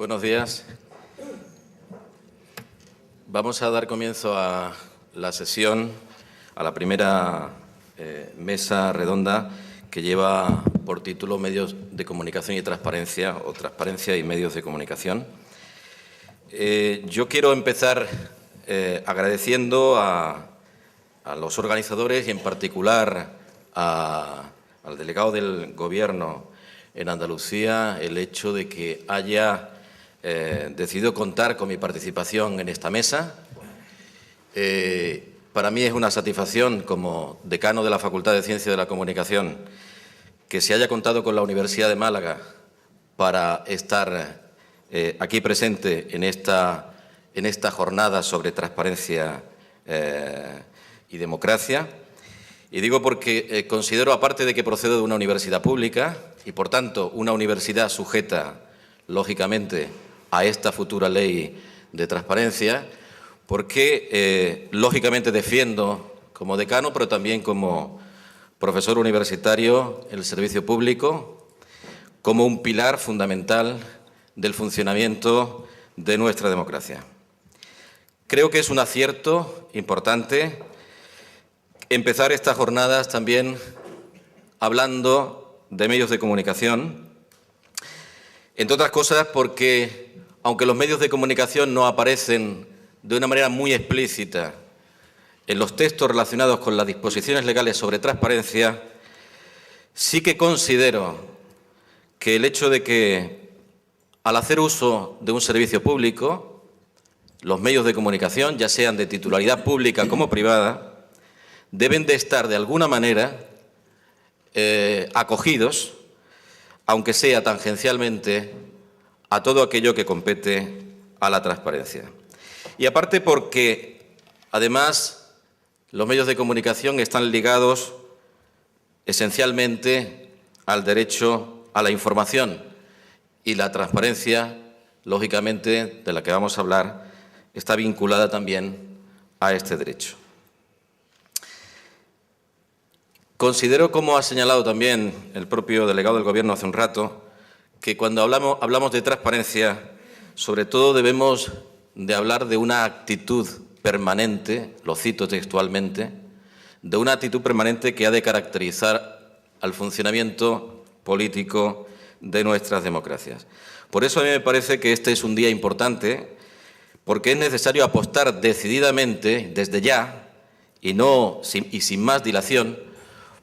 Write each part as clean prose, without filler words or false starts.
Buenos días. Vamos a dar comienzo a la sesión, a la primera mesa redonda que lleva por título Medios de Comunicación y Transparencia, o Transparencia y Medios de Comunicación. Yo quiero empezar agradeciendo a los organizadores y, en particular, al delegado del Gobierno en Andalucía el hecho de que haya decidido contar con mi participación en esta mesa. Para mí es una satisfacción, como decano de la Facultad de Ciencias de la Comunicación, que se haya contado con la Universidad de Málaga para estar aquí presente en esta jornada sobre transparencia y democracia. Y digo porque considero, aparte de que procedo de una universidad pública y, por tanto, una universidad sujeta, lógicamente, a esta futura ley de transparencia, porque, lógicamente, defiendo como decano, pero también como profesor universitario, el servicio público como un pilar fundamental del funcionamiento de nuestra democracia. Creo que es un acierto importante empezar estas jornadas también hablando de medios de comunicación, entre otras cosas porque, aunque los medios de comunicación no aparecen de una manera muy explícita en los textos relacionados con las disposiciones legales sobre transparencia, sí que considero que el hecho de que, al hacer uso de un servicio público, los medios de comunicación, ya sean de titularidad pública como privada, deben de estar, de alguna manera, acogidos, aunque sea tangencialmente, a todo aquello que compete a la transparencia. Y aparte porque, además, los medios de comunicación están ligados esencialmente al derecho a la información, y la transparencia, lógicamente, de la que vamos a hablar, está vinculada también a este derecho. Considero, como ha señalado también el propio delegado del Gobierno hace un rato, que cuando hablamos de transparencia, sobre todo debemos de hablar de una actitud permanente, lo cito textualmente, de una actitud permanente que ha de caracterizar al funcionamiento político de nuestras democracias. Por eso a mí me parece que este es un día importante, porque es necesario apostar decididamente, desde ya, y sin más dilación,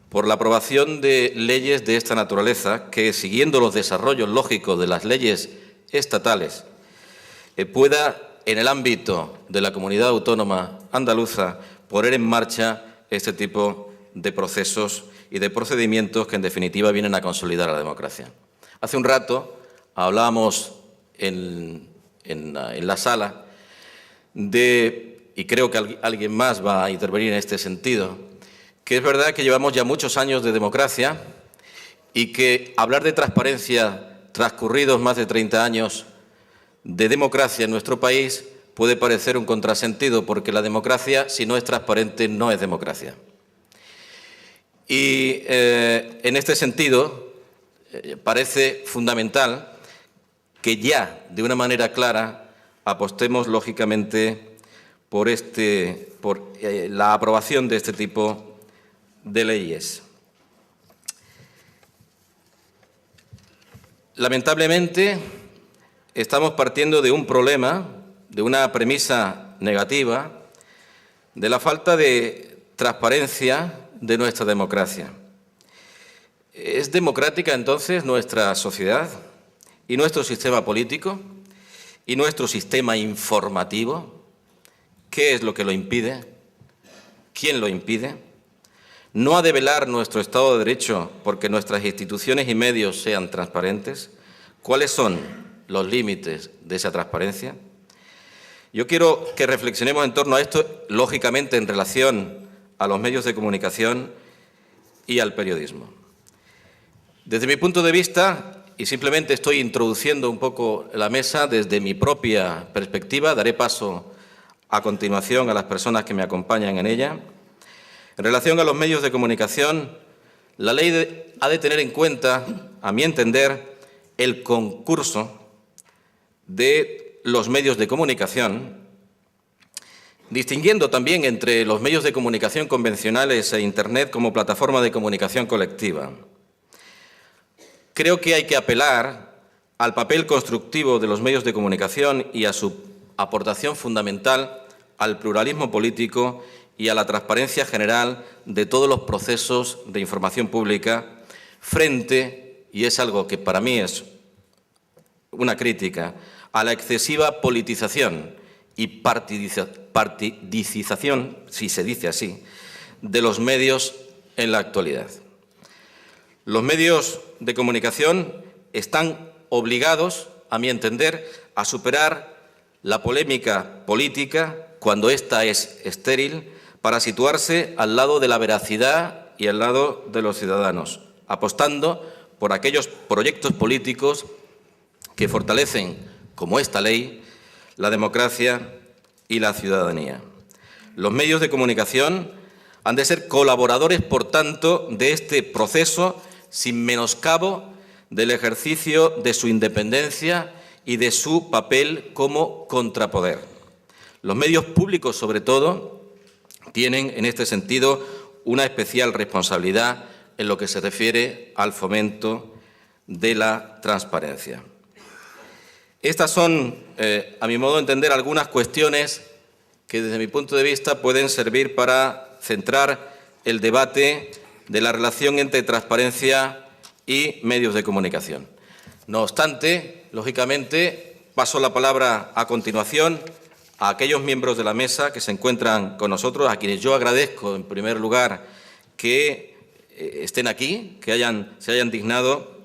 por la aprobación de leyes de esta naturaleza que, siguiendo los desarrollos lógicos de las leyes estatales, pueda, en el ámbito de la comunidad autónoma andaluza, poner en marcha este tipo de procesos y de procedimientos que, en definitiva, vienen a consolidar la democracia. Hace un rato hablábamos en la sala y creo que alguien más va a intervenir en este sentido, que es verdad que llevamos ya muchos años de democracia y que hablar de transparencia transcurridos más de 30 años de democracia en nuestro país puede parecer un contrasentido, porque la democracia, si no es transparente, no es democracia. Y en este sentido parece fundamental que ya, de una manera clara, apostemos lógicamente por la aprobación de este tipo de leyes. Lamentablemente, estamos partiendo de un problema, de una premisa negativa, de la falta de transparencia de nuestra democracia. ¿Es democrática entonces nuestra sociedad y nuestro sistema político y nuestro sistema informativo? ¿Qué es lo que lo impide? ¿Quién lo impide? ¿No ha de velar nuestro Estado de Derecho porque nuestras instituciones y medios sean transparentes? ¿Cuáles son los límites de esa transparencia? Yo quiero que reflexionemos en torno a esto, lógicamente en relación a los medios de comunicación y al periodismo. Desde mi punto de vista, y simplemente estoy introduciendo un poco la mesa desde mi propia perspectiva, daré paso a continuación a las personas que me acompañan en ella. En relación a los medios de comunicación, la ley ha de tener en cuenta, a mi entender, el concurso de los medios de comunicación, distinguiendo también entre los medios de comunicación convencionales e Internet como plataforma de comunicación colectiva. Creo que hay que apelar al papel constructivo de los medios de comunicación y a su aportación fundamental al pluralismo político y a la transparencia general de todos los procesos de información pública frente, y es algo que para mí es una crítica, a la excesiva politización y partidicización, si se dice así, de los medios en la actualidad. Los medios de comunicación están obligados, a mi entender, a superar la polémica política cuando ésta es estéril para situarse al lado de la veracidad y al lado de los ciudadanos, apostando por aquellos proyectos políticos que fortalecen, como esta ley, la democracia y la ciudadanía. Los medios de comunicación han de ser colaboradores, por tanto, de este proceso sin menoscabo del ejercicio de su independencia y de su papel como contrapoder. Los medios públicos, sobre todo, tienen en este sentido una especial responsabilidad en lo que se refiere al fomento de la transparencia. Estas son, a mi modo de entender, algunas cuestiones que desde mi punto de vista pueden servir para centrar el debate de la relación entre transparencia y medios de comunicación. No obstante, lógicamente, paso la palabra a continuación a aquellos miembros de la mesa que se encuentran con nosotros, a quienes yo agradezco, en primer lugar, que estén aquí, que se hayan dignado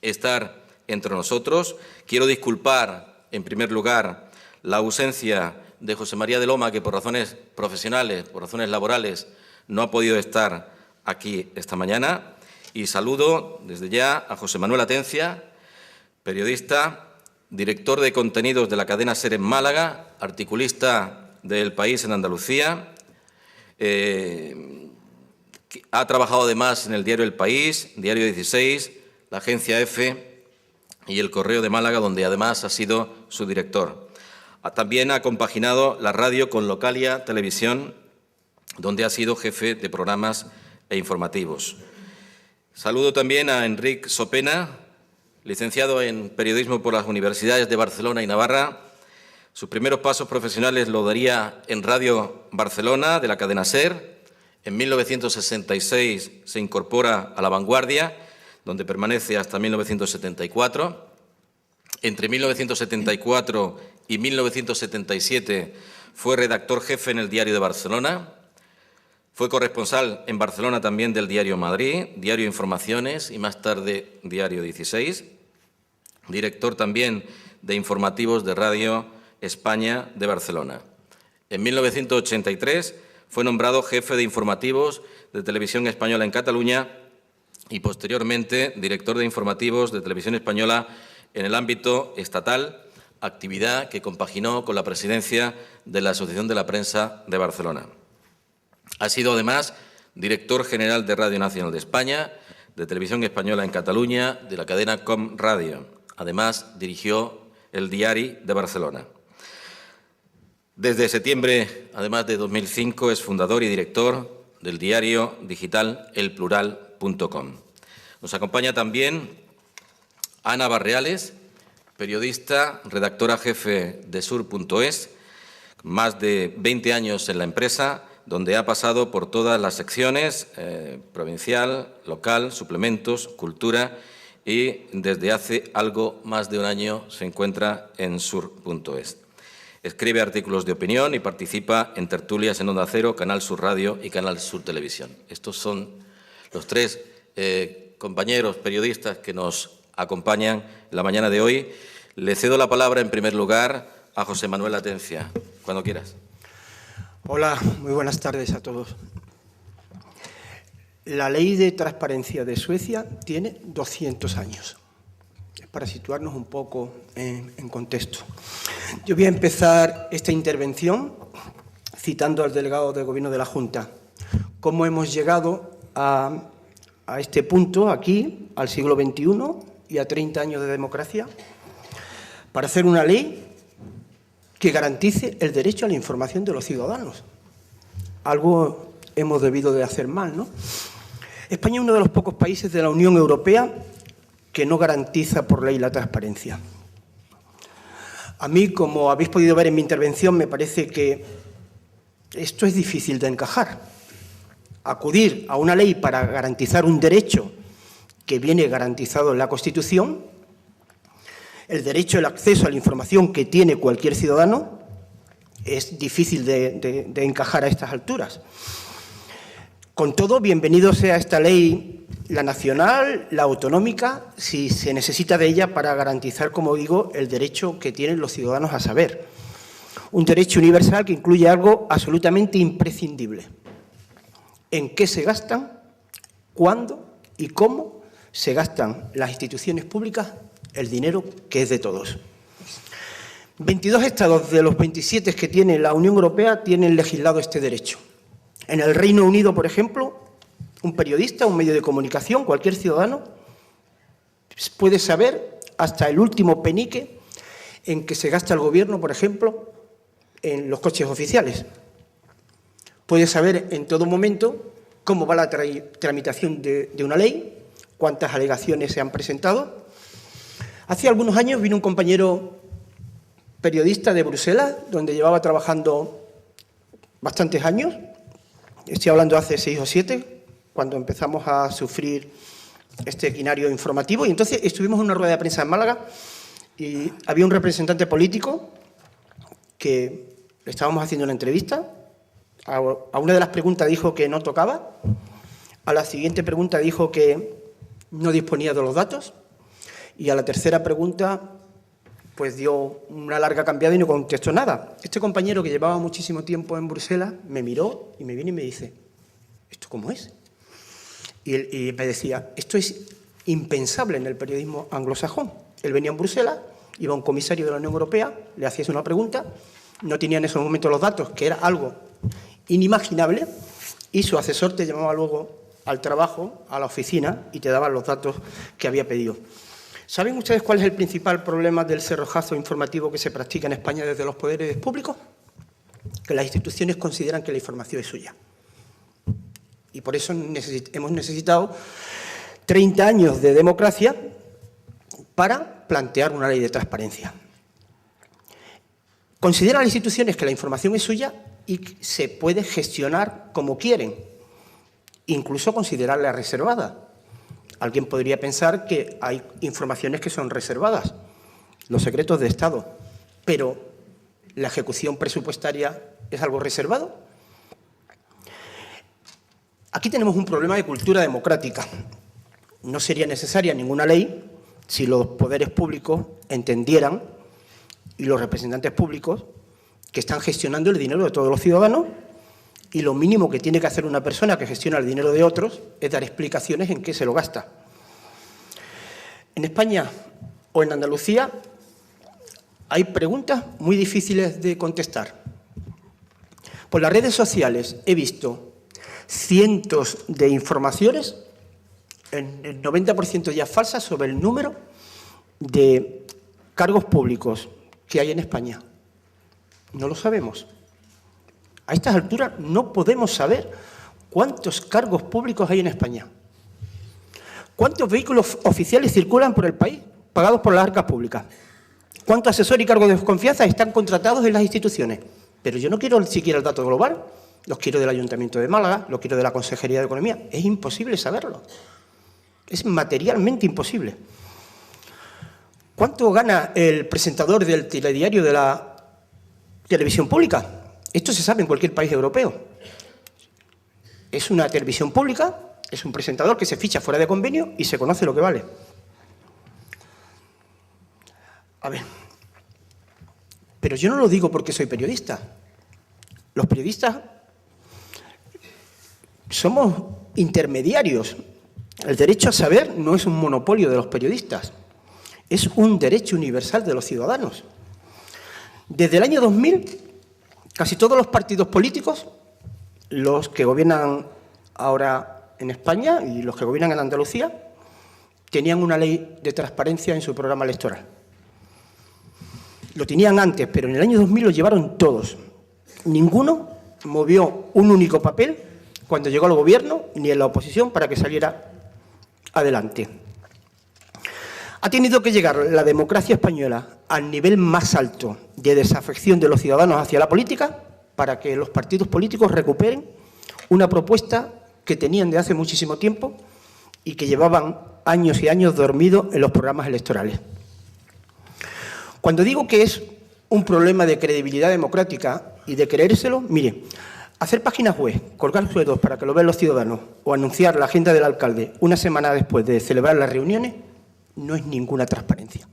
estar entre nosotros. Quiero disculpar, en primer lugar, la ausencia de José María de Loma, que por razones profesionales, por razones laborales, no ha podido estar aquí esta mañana. Y saludo desde ya a José Manuel Atencia, periodista, director de contenidos de la cadena SER en Málaga, articulista del País en Andalucía. Ha trabajado además en el diario El País, Diario 16, la agencia EFE y el Correo de Málaga, donde además ha sido su director. También ha compaginado la radio con Localia Televisión, donde ha sido jefe de programas e informativos. Saludo también a Enric Sopena, licenciado en Periodismo por las Universidades de Barcelona y Navarra. Sus primeros pasos profesionales lo daría en Radio Barcelona, de la cadena SER. En 1966 se incorpora a La Vanguardia, donde permanece hasta 1974. Entre 1974 y 1977 fue redactor jefe en el Diario de Barcelona. Fue corresponsal en Barcelona también del Diario Madrid, Diario Informaciones y más tarde Diario 16. Director también de informativos de Radio España de Barcelona. En 1983 fue nombrado jefe de informativos de Televisión Española en Cataluña y posteriormente director de informativos de Televisión Española en el ámbito estatal, actividad que compaginó con la presidencia de la Asociación de la Prensa de Barcelona. Ha sido además director general de Radio Nacional de España, de Televisión Española en Cataluña, de la cadena Com Radio. Además, dirigió el Diari de Barcelona. Desde septiembre, además de 2005, es fundador y director del diario digital elplural.com. Nos acompaña también Ana Barreales, periodista, redactora jefe de Sur.es, más de 20 años en la empresa, donde ha pasado por todas las secciones, provincial, local, suplementos, cultura, y desde hace algo más de un año se encuentra en Sur.es. Escribe artículos de opinión y participa en tertulias en Onda Cero, Canal Sur Radio y Canal Sur Televisión. Estos son los tres compañeros periodistas que nos acompañan en la mañana de hoy. Le cedo la palabra en primer lugar a José Manuel Atencia. Cuando quieras. Hola, muy buenas tardes a todos. La ley de transparencia de Suecia tiene 200 años. Para situarnos un poco en contexto. Yo voy a empezar esta intervención citando al delegado del Gobierno de la Junta. Cómo hemos llegado a este punto, aquí, al siglo XXI y a 30 años de democracia. para hacer una ley que garantice el derecho a la información de los ciudadanos. Algo hemos debido de hacer mal, ¿no? España es uno de los pocos países de la Unión Europea que no garantiza por ley la transparencia. A mí, como habéis podido ver en mi intervención, me parece que esto es difícil de encajar. Acudir a una ley para garantizar un derecho que viene garantizado en la Constitución, el derecho al acceso a la información que tiene cualquier ciudadano, es difícil de encajar a estas alturas. Con todo, bienvenido sea esta ley, la nacional, la autonómica, si se necesita de ella para garantizar, como digo, el derecho que tienen los ciudadanos a saber. Un derecho universal que incluye algo absolutamente imprescindible. ¿En qué se gastan, cuándo y cómo se gastan las instituciones públicas el dinero que es de todos? 22 estados de los 27 que tiene la Unión Europea tienen legislado este derecho. En el Reino Unido, por ejemplo, un periodista, un medio de comunicación, cualquier ciudadano, puede saber hasta el último penique en que se gasta el gobierno, por ejemplo, en los coches oficiales. Puede saber en todo momento cómo va la tramitación de una ley, cuántas alegaciones se han presentado. Hace algunos años vino un compañero periodista de Bruselas, donde llevaba trabajando bastantes años. Estoy hablando hace 6 o 7, cuando empezamos a sufrir este equinario informativo. Y entonces estuvimos en una rueda de prensa en Málaga y había un representante político que le estábamos haciendo una entrevista. A una de las preguntas dijo que no tocaba. A la siguiente pregunta dijo que no disponía de los datos. Y a la tercera pregunta pues dio una larga cambiada y no contestó nada. Este compañero, que llevaba muchísimo tiempo en Bruselas, me miró y me viene y me dice: ¿esto cómo es? Y me decía: esto es impensable en el periodismo anglosajón. Él venía en Bruselas, iba un comisario de la Unión Europea, le hacías una pregunta, no tenía en ese momento los datos, que era algo inimaginable, y su asesor te llamaba luego al trabajo, a la oficina, y te daba los datos que había pedido. ¿Saben ustedes cuál es el principal problema del cerrojazo informativo que se practica en España desde los poderes públicos? Que las instituciones consideran que la información es suya. Y por eso hemos necesitado 30 años de democracia para plantear una ley de transparencia. Consideran las instituciones que la información es suya y se puede gestionar como quieren, incluso considerarla reservada. Alguien podría pensar que hay informaciones que son reservadas, los secretos de Estado, pero ¿la ejecución presupuestaria es algo reservado? Aquí tenemos un problema de cultura democrática. No sería necesaria ninguna ley si los poderes públicos entendieran, y los representantes públicos, que están gestionando el dinero de todos los ciudadanos, y lo mínimo que tiene que hacer una persona que gestiona el dinero de otros es dar explicaciones en qué se lo gasta. En España o en Andalucía hay preguntas muy difíciles de contestar. Por las redes sociales he visto cientos de informaciones, el 90% ya falsas, sobre el número de cargos públicos que hay en España. No lo sabemos. A estas alturas no podemos saber cuántos cargos públicos hay en España. ¿Cuántos vehículos oficiales circulan por el país pagados por las arcas públicas? ¿Cuántos asesores y cargos de confianza están contratados en las instituciones? Pero yo no quiero siquiera el dato global. Los quiero del Ayuntamiento de Málaga, los quiero de la Consejería de Economía. Es imposible saberlo. Es materialmente imposible. ¿Cuánto gana el presentador del telediario de la televisión pública? Esto se sabe en cualquier país europeo. Es una televisión pública, es un presentador que se ficha fuera de convenio y se conoce lo que vale. A ver, pero yo no lo digo porque soy periodista. Los periodistas somos intermediarios. El derecho a saber no es un monopolio de los periodistas, es un derecho universal de los ciudadanos. Desde el año 2000, casi todos los partidos políticos, los que gobiernan ahora en España y los que gobiernan en Andalucía, tenían una ley de transparencia en su programa electoral. lo tenían antes, pero en el año 2000 lo llevaron todos. Ninguno movió un único papel cuando llegó al gobierno ni en la oposición para que saliera adelante. Ha tenido que llegar la democracia española al nivel más alto de desafección de los ciudadanos hacia la política para que los partidos políticos recuperen una propuesta que tenían de hace muchísimo tiempo y que llevaban años y años dormidos en los programas electorales. Cuando digo que es un problema de credibilidad democrática y de creérselo, mire, hacer páginas web, colgar sueldos para que lo vean los ciudadanos o anunciar la agenda del alcalde una semana después de celebrar las reuniones no es ninguna transparencia.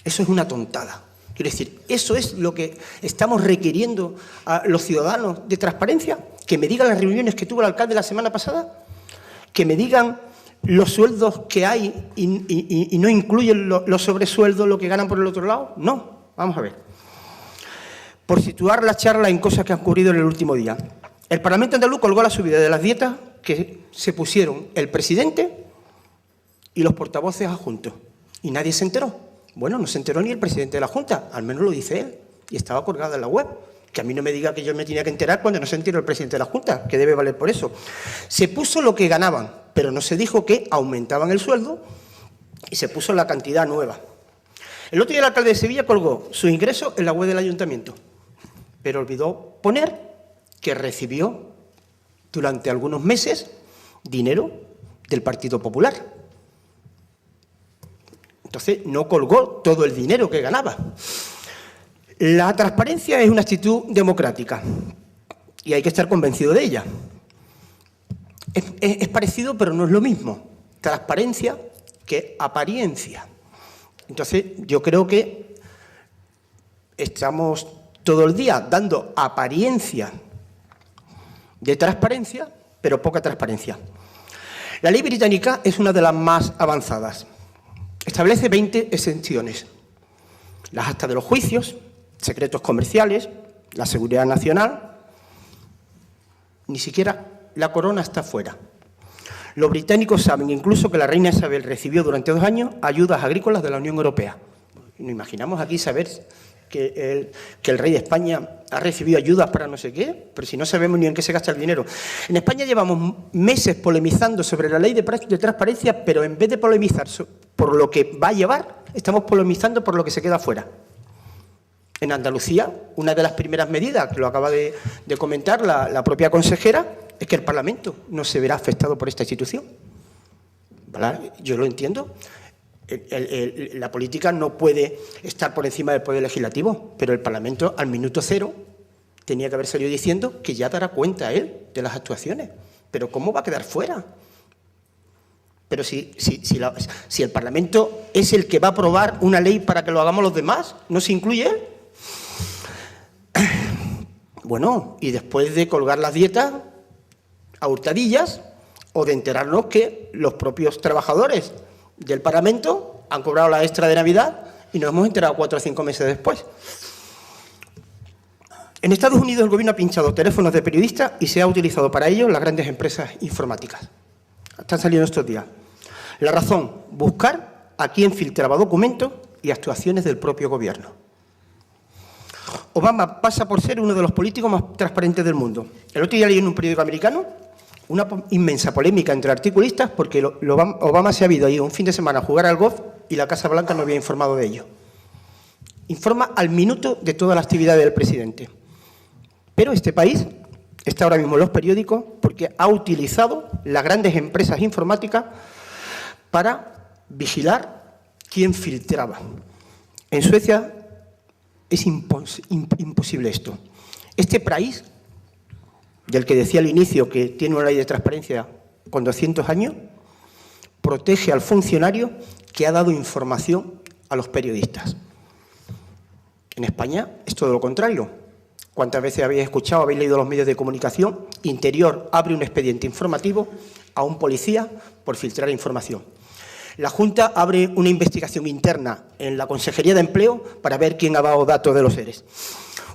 Eso es una tontada. Quiero decir, ¿eso es lo que estamos requiriendo a los ciudadanos de transparencia? ¿Que me digan las reuniones que tuvo el alcalde la semana pasada? ¿Que me digan los sueldos que hay y no incluyen los sobresueldos, lo que ganan por el otro lado? No, vamos a ver. Por situar la charla en cosas que han ocurrido en el último día. El Parlamento andaluz colgó la subida de las dietas que se pusieron el presidente y los portavoces adjuntos. Y nadie se enteró. Bueno, no se enteró ni el presidente de la Junta, al menos lo dice él, y estaba colgada en la web. Que a mí no me diga que yo me tenía que enterar cuando no se enteró el presidente de la Junta, que debe valer por eso. Se puso lo que ganaban, pero no se dijo que aumentaban el sueldo y se puso la cantidad nueva. El otro día el alcalde de Sevilla colgó su ingreso en la web del ayuntamiento, pero olvidó poner que recibió durante algunos meses dinero del Partido Popular. Entonces, no colgó todo el dinero que ganaba. La transparencia es una actitud democrática y hay que estar convencido de ella. Es parecido, pero no es lo mismo. Transparencia que apariencia. Entonces, yo creo que estamos todo el día dando apariencia de transparencia, pero poca transparencia. La ley británica es una de las más avanzadas. Establece 20 exenciones. Las actas de los juicios, secretos comerciales, la seguridad nacional. Ni siquiera la corona está fuera. Los británicos saben incluso que la reina Isabel recibió durante 2 años ayudas agrícolas de la Unión Europea. Nos imaginamos aquí saber que el rey de España ha recibido ayudas para no sé qué, pero si no sabemos ni en qué se gasta el dinero. En España llevamos meses polemizando sobre la ley de transparencia, pero en vez de polemizar por lo que va a llevar, estamos polemizando por lo que se queda fuera. En Andalucía, una de las primeras medidas, que lo acaba de comentar la propia consejera, es que el Parlamento no se verá afectado por esta institución. ¿Vale? Yo lo entiendo. La política no puede estar por encima del Poder Legislativo, pero el Parlamento, al minuto cero, tenía que haber salido diciendo que ya dará cuenta él de las actuaciones. Pero ¿cómo va a quedar fuera? Pero si el Parlamento es el que va a aprobar una ley para que lo hagamos los demás, ¿no se incluye él? Bueno, y después de colgar las dietas a hurtadillas o de enterarnos que los propios trabajadores del Parlamento han cobrado la extra de Navidad y nos hemos enterado 4 o 5 meses después. En Estados Unidos el gobierno ha pinchado teléfonos de periodistas y se ha utilizado para ello las grandes empresas informáticas. Están saliendo estos días. La razón, buscar a quién filtraba documentos y actuaciones del propio gobierno. Obama pasa por ser uno de los políticos más transparentes del mundo. El otro día leí en un periódico americano una inmensa polémica entre articulistas porque Obama se ha ido un fin de semana a jugar al golf y la Casa Blanca no había informado de ello. Informa al minuto de toda la actividad del presidente. Pero este país está ahora mismo en los periódicos porque ha utilizado las grandes empresas informáticas para vigilar quién filtraba. En Suecia es imposible esto. Este país, del que decía al inicio que tiene una ley de transparencia con 200 años, protege al funcionario que ha dado información a los periodistas. En España es todo lo contrario. ¿Cuántas veces habéis escuchado, habéis leído los medios de comunicación? Interior abre un expediente informativo a un policía por filtrar información. La Junta abre una investigación interna en la Consejería de Empleo para ver quién ha dado datos de los ERES.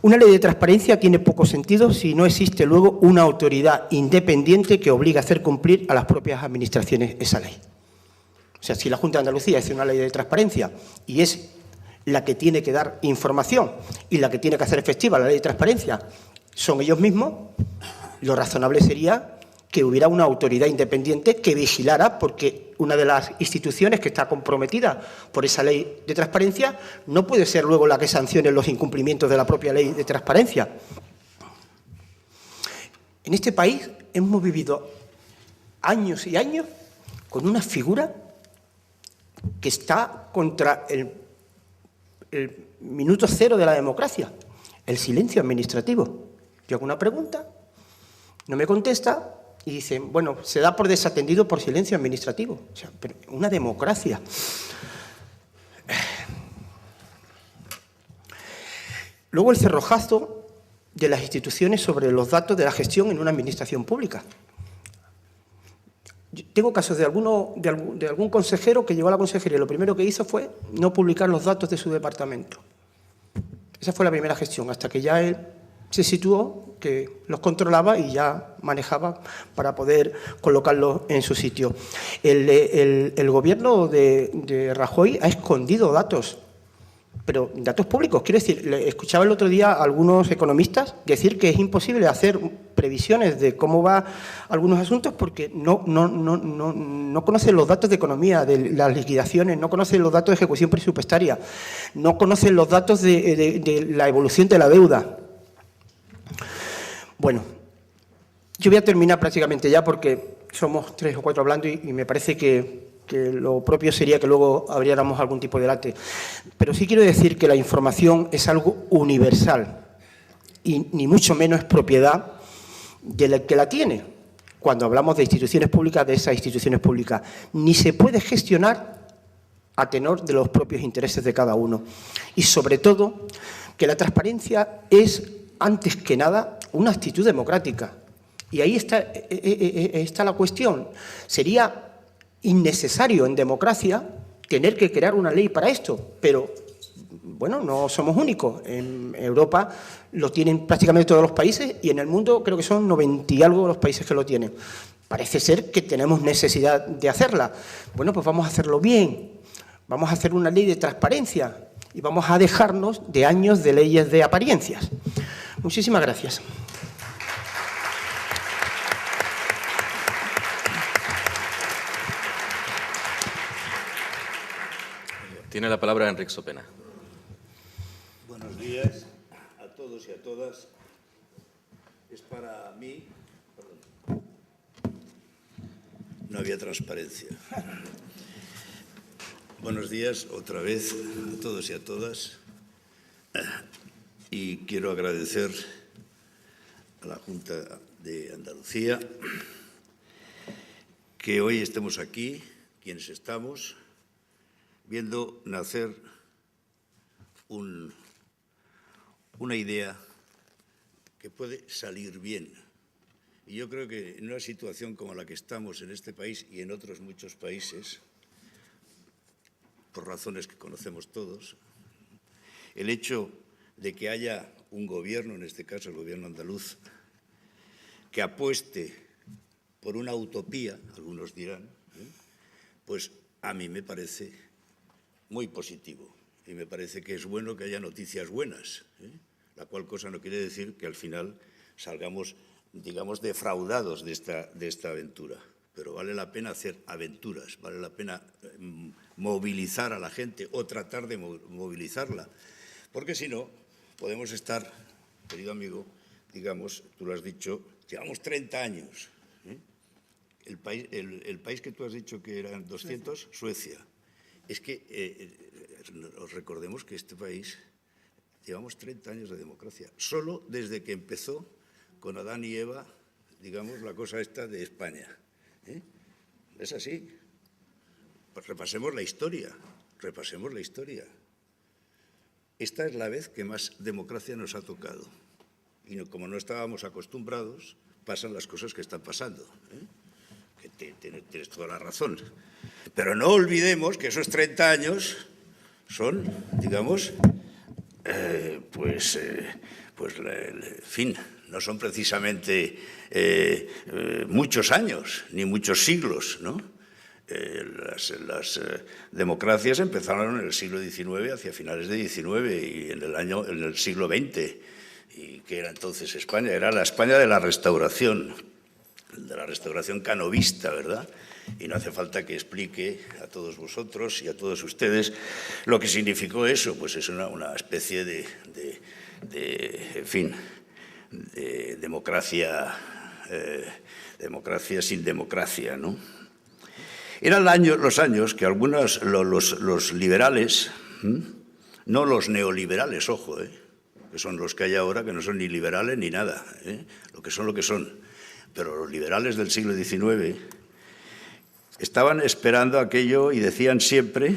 Una ley de transparencia tiene poco sentido si no existe luego una autoridad independiente que obligue a hacer cumplir a las propias administraciones esa ley. O sea, si la Junta de Andalucía hace una ley de transparencia y es la que tiene que dar información y la que tiene que hacer efectiva la ley de transparencia son ellos mismos, lo razonable sería que hubiera una autoridad independiente que vigilara, porque una de las instituciones que está comprometida por esa ley de transparencia no puede ser luego la que sancione los incumplimientos de la propia ley de transparencia. En este país hemos vivido años y años con una figura que está contra el minuto cero de la democracia, el silencio administrativo. Yo hago una pregunta, no me contesta y dicen, bueno, se da por desatendido por silencio administrativo. O sea, pero una democracia. Luego el cerrojazo de las instituciones sobre los datos de la gestión en una administración pública. Yo tengo casos de algún consejero que llegó a la consejería y lo primero que hizo fue no publicar los datos de su departamento. Esa fue la primera gestión, hasta que ya él se situó, que los controlaba y ya manejaba para poder colocarlos en su sitio. El gobierno de Rajoy ha escondido datos, pero datos públicos. Quiero decir, escuchaba el otro día a algunos economistas decir que es imposible hacer previsiones de cómo van algunos asuntos porque no conocen los datos de economía, de las liquidaciones, no conocen los datos de ejecución presupuestaria, no conocen los datos de la evolución de la deuda. Bueno, yo voy a terminar prácticamente ya porque somos 3 o 4 hablando y me parece que lo propio sería que luego abriéramos algún tipo de debate. Pero sí quiero decir que la información es algo universal y ni mucho menos es propiedad del que la tiene. Cuando hablamos de instituciones públicas, de esas instituciones públicas, ni se puede gestionar a tenor de los propios intereses de cada uno. Y sobre todo, que la transparencia es, antes que nada, una actitud democrática. Y ahí está la cuestión. Sería innecesario en democracia tener que crear una ley para esto, pero bueno, no somos únicos. En Europa lo tienen prácticamente todos los países y en el mundo creo que son 90 y algo los países que lo tienen. Parece ser que tenemos necesidad de hacerla. Bueno, pues vamos a hacerlo bien. Vamos a hacer una ley de transparencia y vamos a dejarnos de años de leyes de apariencias. Muchísimas gracias. Tiene la palabra Enric Sopena. Buenos días a todos y a todas. Es para mí... Perdón. No había transparencia. Buenos días otra vez a todos y a todas. Y quiero agradecer a la Junta de Andalucía que hoy estemos aquí, quienes estamos, viendo nacer una idea que puede salir bien. Y yo creo que en una situación como la que estamos en este país y en otros muchos países, por razones que conocemos todos, el hecho de que haya un gobierno, en este caso el gobierno andaluz, que apueste por una utopía, algunos dirán, pues a mí me parece muy positivo y me parece que es bueno que haya noticias buenas, la cual cosa no quiere decir que al final salgamos, digamos, defraudados de esta aventura. Pero vale la pena hacer aventuras, vale la pena movilizar a la gente o tratar de movilizarla, porque si no podemos estar, querido amigo, digamos, tú lo has dicho, llevamos 30 años. El país que tú has dicho que eran 200, Suecia. Es que os recordemos que este país llevamos 30 años de democracia, solo desde que empezó con Adán y Eva, digamos, la cosa esta de España. Es así. Pues repasemos la historia, repasemos la historia. Esta es la vez que más democracia nos ha tocado. Y no, como no estábamos acostumbrados, pasan las cosas que están pasando. Que tienes toda la razón. Pero no olvidemos que esos 30 años son, digamos, en fin, no son precisamente muchos años, ni muchos siglos, ¿no? Las democracias empezaron en el siglo XIX, hacia finales de XIX, y en el siglo XX. ¿Y qué era entonces España? Era la España de la Restauración canovista, ¿verdad? Y no hace falta que explique a todos vosotros y a todos ustedes lo que significó eso. Pues es una especie en fin, de democracia sin democracia, ¿no? Eran los años que los liberales, no los neoliberales, ojo, que son los que hay ahora, que no son ni liberales ni nada, lo que son. Pero los liberales del siglo XIX estaban esperando aquello y decían siempre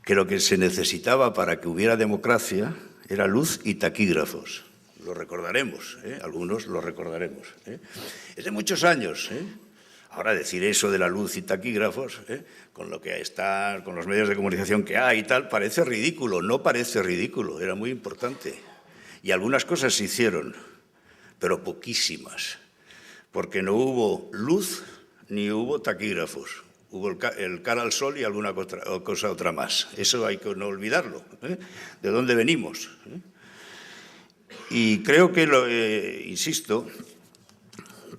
que lo que se necesitaba para que hubiera democracia era luz y taquígrafos. Lo recordaremos, algunos lo recordaremos. Es de muchos años. Ahora decir eso de la luz y taquígrafos, con lo que está, con los medios de comunicación que hay y tal, parece ridículo. No parece ridículo, era muy importante. Y algunas cosas se hicieron, pero poquísimas, porque no hubo luz ni hubo taquígrafos. Hubo el cara al sol y alguna otra más. Eso hay que no olvidarlo. ¿De dónde venimos? Y creo que, insisto,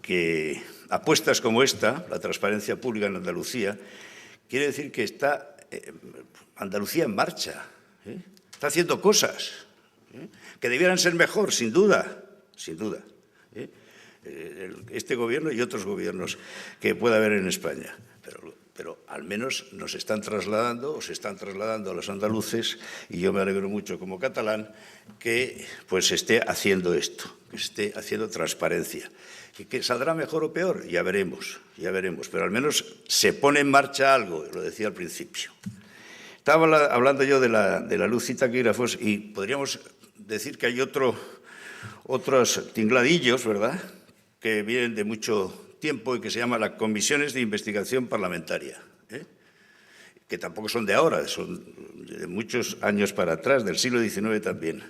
que apuestas como esta, la transparencia pública en Andalucía, quiere decir que está Andalucía en marcha, está haciendo cosas que debieran ser mejor, sin duda, este gobierno y otros gobiernos que pueda haber en España. Pero al menos nos están trasladando, o se están trasladando a los andaluces, y yo me alegro mucho como catalán, que pues esté haciendo esto, que esté haciendo transparencia. ¿Y que saldrá mejor o peor? Ya veremos, pero al menos se pone en marcha algo, lo decía al principio. Estaba hablando yo de la luz y taquígrafos, y podríamos decir que hay otros tingladillos, ¿verdad?, que vienen de mucho tiempo y que se llaman las comisiones de investigación parlamentaria, que tampoco son de ahora, son de muchos años para atrás, del siglo XIX también,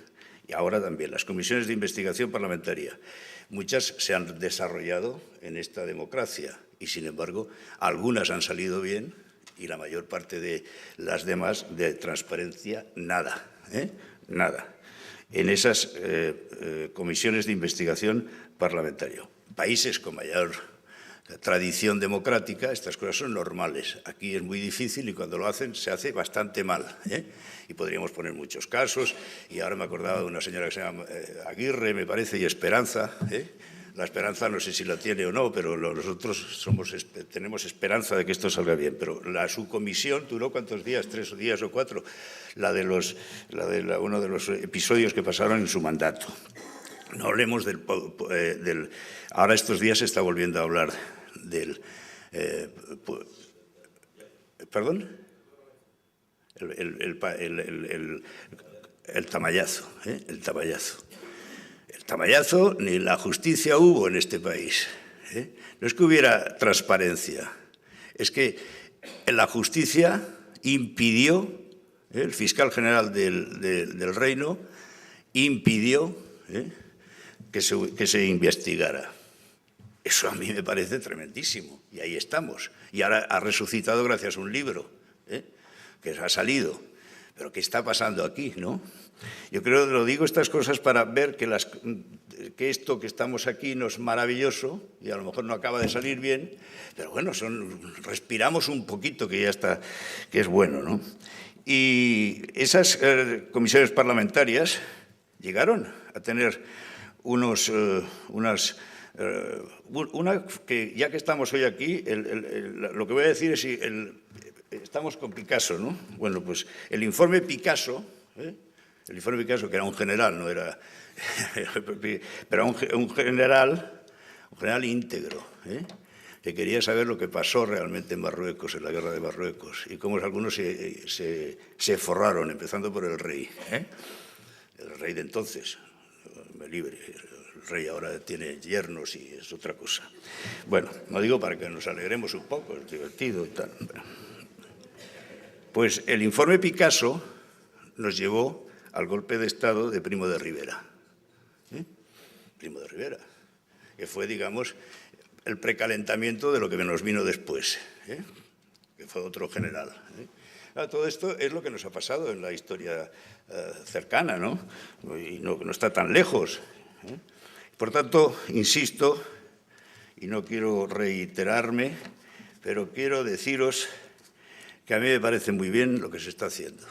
y ahora también, las comisiones de investigación parlamentaria. Muchas se han desarrollado en esta democracia y, sin embargo, algunas han salido bien y la mayor parte de las demás, de transparencia, nada, nada. En esas comisiones de investigación parlamentaria. Países con mayor tradición democrática, estas cosas son normales. Aquí es muy difícil y cuando lo hacen se hace bastante mal. Y podríamos poner muchos casos. Y ahora me acordaba de una señora que se llama Aguirre, me parece, y Esperanza. La Esperanza no sé si la tiene o no, pero nosotros tenemos esperanza de que esto salga bien. Pero la subcomisión duró ¿cuántos días? 3 días o 4. Uno de los episodios que pasaron en su mandato. No hablemos ahora estos días se está volviendo a hablar del... ¿Perdón? El tamallazo, el tamallazo. El tamallazo ni la justicia hubo en este país. No es que hubiera transparencia, es que la justicia impidió, el fiscal general del Reino impidió que se investigara. Eso a mí me parece tremendísimo. Y ahí estamos. Y ahora ha resucitado gracias a un libro que ha salido. Pero ¿qué está pasando aquí, no? Yo creo que lo digo estas cosas para ver que esto que estamos aquí no es maravilloso y a lo mejor no acaba de salir bien, pero bueno, respiramos un poquito que ya está, que es bueno, ¿no? Y esas comisiones parlamentarias llegaron a tener una que ya que estamos hoy aquí, lo que voy a decir es estamos con Picasso, ¿no? Bueno, pues el informe Picasso, que era un general, no era, pero un general íntegro, que quería saber lo que pasó realmente en Marruecos, en la guerra de Marruecos, y cómo algunos se forraron, empezando por el rey de entonces. Me libre, el rey ahora tiene yernos y es otra cosa. Bueno, no digo para que nos alegremos un poco, es divertido y tal. Pues el informe Picasso nos llevó al golpe de Estado de Primo de Rivera. Primo de Rivera, que fue, digamos, el precalentamiento de lo que nos vino después. que fue otro general. Todo esto es lo que nos ha pasado en la historia cercana, ¿no? Y no está tan lejos. Por tanto, insisto, y no quiero reiterarme, pero quiero deciros que a mí me parece muy bien lo que se está haciendo,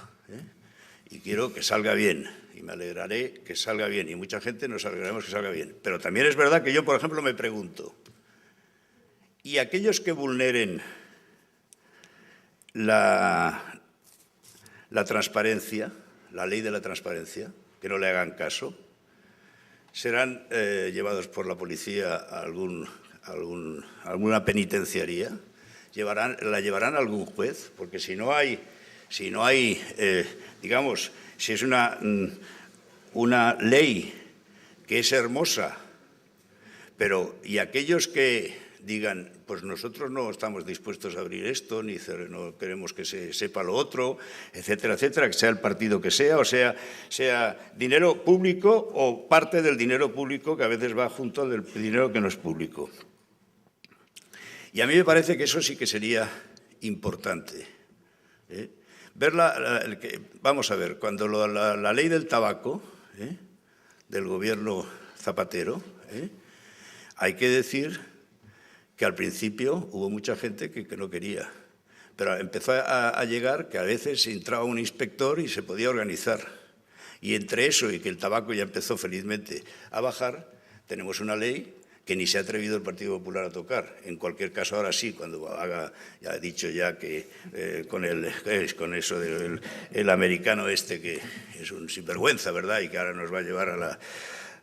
y quiero que salga bien, y me alegraré que salga bien, y mucha gente nos alegraremos que salga bien. Pero también es verdad que yo, por ejemplo, me pregunto, ¿y aquellos que vulneren la transparencia, la ley de la transparencia, que no le hagan caso, serán llevados por la policía a alguna penitenciaría? ¿La llevarán a algún juez? Porque si no hay, digamos, si es una ley que es hermosa, pero y aquellos que digan, pues nosotros no estamos dispuestos a abrir esto, ni no queremos que se sepa lo otro, etcétera, etcétera, que sea el partido que sea, o sea dinero público o parte del dinero público que a veces va junto del dinero que no es público. Y a mí me parece que eso sí que sería importante. Vamos a ver, cuando la ley del tabaco del gobierno Zapatero, hay que decir que al principio hubo mucha gente que no quería, pero empezó a llegar que a veces entraba un inspector y se podía organizar. Y entre eso y que el tabaco ya empezó felizmente a bajar, tenemos una ley que ni se ha atrevido el Partido Popular a tocar. En cualquier caso, ahora sí, cuando ya he dicho ya que con eso del americano este, que es un sinvergüenza, ¿verdad?, y que ahora nos va a llevar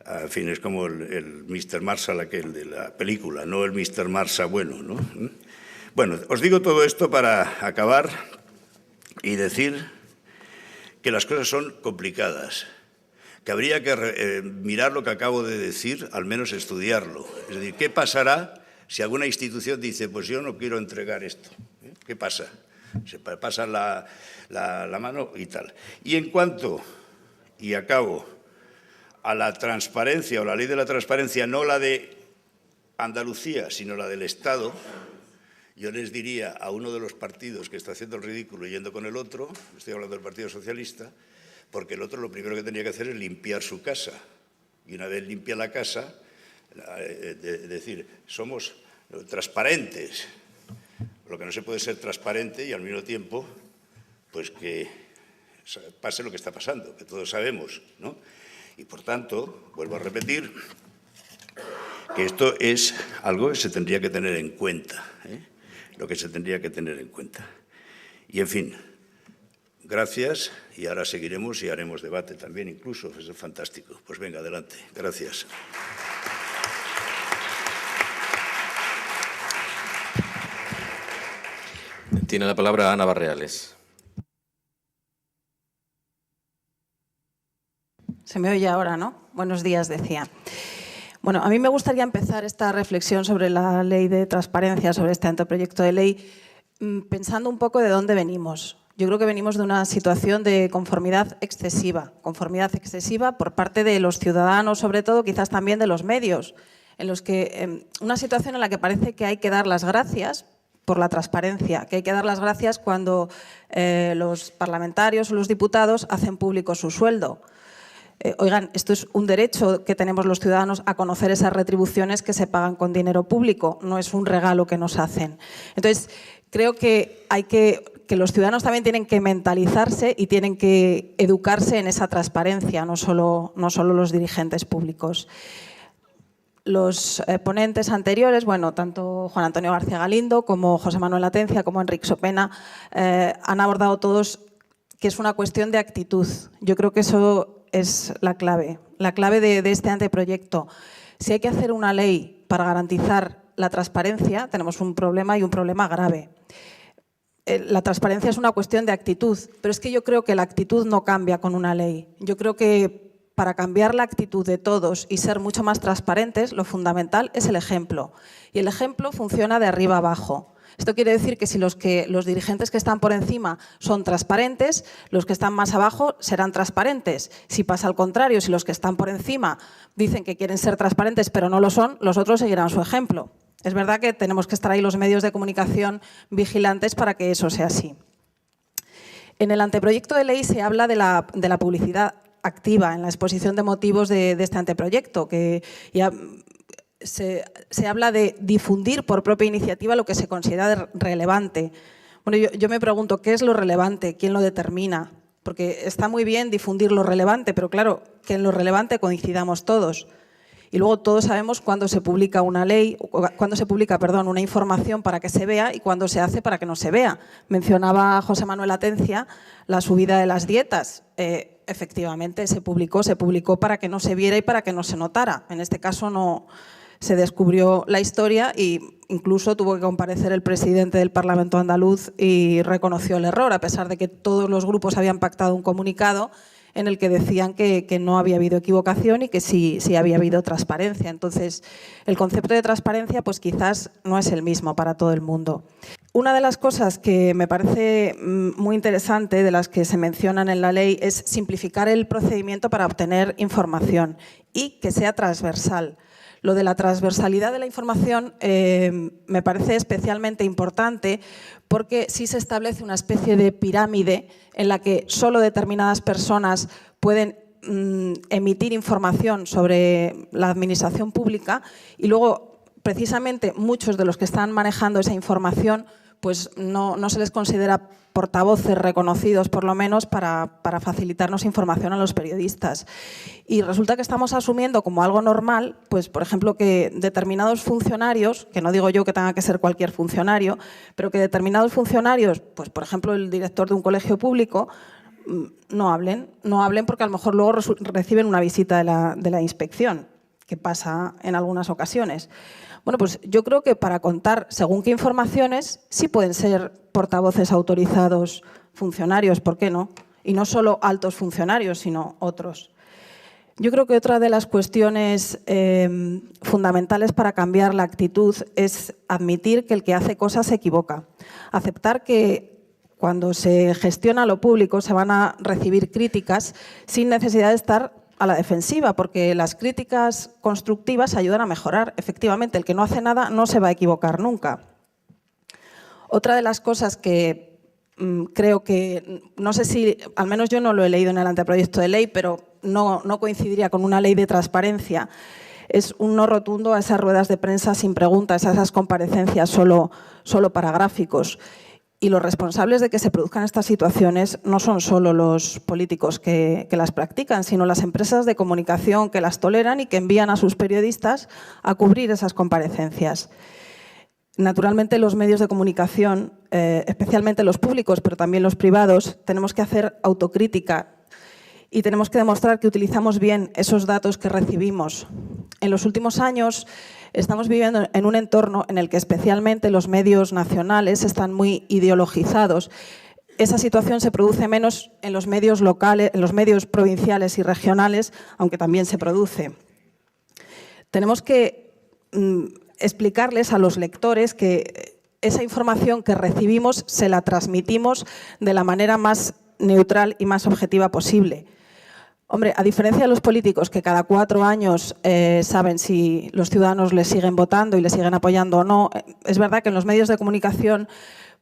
en fin, es como el Mr. Marshall aquel de la película, no el Mr. Marshall bueno, ¿no? Bueno, os digo todo esto para acabar y decir que las cosas son complicadas, que habría que mirar lo que acabo de decir, al menos estudiarlo. Es decir, ¿qué pasará si alguna institución dice, pues yo no quiero entregar esto? ¿Qué pasa? Se pasa la mano y tal. Y en cuanto, y acabo, a la transparencia o la ley de la transparencia, no la de Andalucía, sino la del Estado, yo les diría a uno de los partidos que está haciendo el ridículo yendo con el otro, estoy hablando del Partido Socialista, porque el otro lo primero que tendría que hacer es limpiar su casa. Y una vez limpia la casa, decir, somos transparentes. Lo que no se puede ser transparente y al mismo tiempo, pues que pase lo que está pasando, que todos sabemos, ¿no? Y, por tanto, vuelvo a repetir que esto es algo que se tendría que tener en cuenta, lo que se tendría que tener en cuenta. Y, en fin, gracias, y ahora seguiremos y haremos debate también incluso, eso es fantástico. Pues venga, adelante. Gracias. Tiene la palabra Ana Barreales. Se me oye ahora, ¿no? Buenos días, decía. Bueno, a mí me gustaría empezar esta reflexión sobre la ley de transparencia, sobre este anteproyecto de ley, pensando un poco de dónde venimos. Yo creo que venimos de una situación de conformidad excesiva por parte de los ciudadanos, sobre todo, quizás también de los medios, en los que una situación en la que parece que hay que dar las gracias por la transparencia, que hay que dar las gracias cuando los parlamentarios o los diputados hacen público su sueldo. Oigan, esto es un derecho que tenemos los ciudadanos a conocer esas retribuciones que se pagan con dinero público, no es un regalo que nos hacen. Entonces, creo que los ciudadanos también tienen que mentalizarse y tienen que educarse en esa transparencia, no solo los dirigentes públicos. Los ponentes anteriores, bueno, tanto Juan Antonio García Galindo como José Manuel Atencia como Enrique Sopena han abordado todos que es una cuestión de actitud. Yo creo que eso es la clave de este anteproyecto. Si hay que hacer una ley para garantizar la transparencia, tenemos un problema y un problema grave. La transparencia es una cuestión de actitud, pero es que yo creo que la actitud no cambia con una ley. Yo creo que para cambiar la actitud de todos y ser mucho más transparentes, lo fundamental es el ejemplo. Y el ejemplo funciona de arriba abajo. Esto quiere decir que si los dirigentes que están por encima son transparentes, los que están más abajo serán transparentes. Si pasa al contrario, si los que están por encima dicen que quieren ser transparentes pero no lo son, los otros seguirán su ejemplo. Es verdad que tenemos que estar ahí los medios de comunicación vigilantes para que eso sea así. En el anteproyecto de ley se habla de la publicidad activa en la exposición de motivos de este anteproyecto, que ya se habla de difundir por propia iniciativa lo que se considera relevante. Bueno, yo me pregunto, ¿qué es lo relevante? ¿Quién lo determina? Porque está muy bien difundir lo relevante, pero claro, que en lo relevante coincidamos todos. Y luego todos sabemos cuándo se publica una ley, cuándo se publica, perdón, una información para que se vea y cuándo se hace para que no se vea. Mencionaba José Manuel Atencia la subida de las dietas. Efectivamente, se publicó para que no se viera y para que no se notara. En este caso no se descubrió la historia e incluso tuvo que comparecer el presidente del Parlamento andaluz y reconoció el error, a pesar de que todos los grupos habían pactado un comunicado en el que decían que no había habido equivocación y que sí había habido transparencia. Entonces, el concepto de transparencia pues quizás no es el mismo para todo el mundo. Una de las cosas que me parece muy interesante, de las que se mencionan en la ley, es simplificar el procedimiento para obtener información y que sea transversal. Lo de la transversalidad de la información me parece especialmente importante porque sí se establece una especie de pirámide en la que solo determinadas personas pueden emitir información sobre la administración pública y luego, precisamente, muchos de los que están manejando esa información pues no se les considera portavoces reconocidos, por lo menos, para facilitarnos información a los periodistas. Y resulta que estamos asumiendo como algo normal, pues, por ejemplo, que determinados funcionarios, que no digo yo que tenga que ser cualquier funcionario, pero que determinados funcionarios, pues, por ejemplo, el director de un colegio público, no hablen porque a lo mejor luego reciben una visita de la inspección, que pasa en algunas ocasiones. Bueno, pues yo creo que para contar según qué informaciones sí pueden ser portavoces autorizados funcionarios, ¿por qué no? Y no solo altos funcionarios, sino otros. Yo creo que otra de las cuestiones fundamentales para cambiar la actitud es admitir que el que hace cosas se equivoca. Aceptar que cuando se gestiona lo público se van a recibir críticas sin necesidad de estar a la defensiva, porque las críticas constructivas ayudan a mejorar. Efectivamente, el que no hace nada no se va a equivocar nunca. Otra de las cosas que creo que, no sé si, al menos yo no lo he leído en el anteproyecto de ley, pero no coincidiría con una ley de transparencia, es un no rotundo a esas ruedas de prensa sin preguntas, a esas comparecencias solo para gráficos. Y los responsables de que se produzcan estas situaciones no son solo los políticos que las practican, sino las empresas de comunicación que las toleran y que envían a sus periodistas a cubrir esas comparecencias. Naturalmente, los medios de comunicación, especialmente los públicos, pero también los privados, tenemos que hacer autocrítica y tenemos que demostrar que utilizamos bien esos datos que recibimos. En los últimos años estamos viviendo en un entorno en el que especialmente los medios nacionales están muy ideologizados. Esa situación se produce menos en los medios locales, en los medios provinciales y regionales, aunque también se produce. Tenemos que explicarles a los lectores que esa información que recibimos se la transmitimos de la manera más neutral y más objetiva posible. Hombre, a diferencia de los políticos que cada 4 años saben si los ciudadanos les siguen votando y les siguen apoyando o no, es verdad que en los medios de comunicación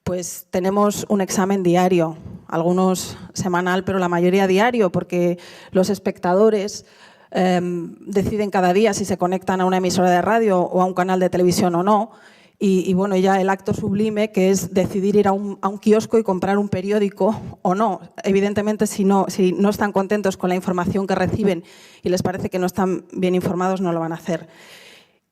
pues tenemos un examen diario, algunos semanal, pero la mayoría diario, porque los espectadores deciden cada día si se conectan a una emisora de radio o a un canal de televisión o no. Y bueno, ya el acto sublime, que es decidir ir a un kiosco y comprar un periódico o no. Evidentemente, si no están contentos con la información que reciben y les parece que no están bien informados, no lo van a hacer.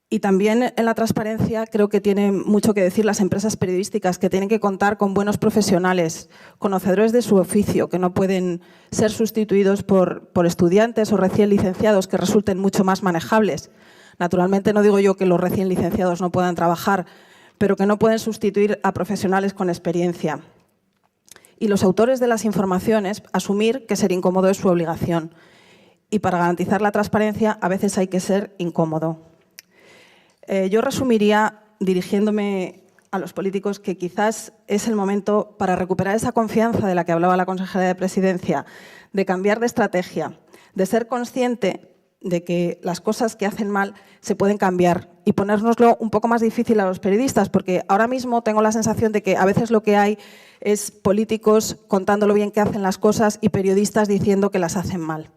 Y también en la transparencia creo que tienen mucho que decir las empresas periodísticas, que tienen que contar con buenos profesionales, conocedores de su oficio, que no pueden ser sustituidos por estudiantes o recién licenciados que resulten mucho más manejables. Naturalmente no digo yo que los recién licenciados no puedan trabajar, pero que no pueden sustituir a profesionales con experiencia. Y los autores de las informaciones, asumir que ser incómodo es su obligación. Y para garantizar la transparencia, a veces hay que ser incómodo. Yo resumiría, dirigiéndome a los políticos, que quizás es el momento para recuperar esa confianza de la que hablaba la consejera de Presidencia, de cambiar de estrategia, de ser consciente de que las cosas que hacen mal se pueden cambiar y ponérnoslo un poco más difícil a los periodistas, porque ahora mismo tengo la sensación de que a veces lo que hay es políticos contando lo bien que hacen las cosas y periodistas diciendo que las hacen mal.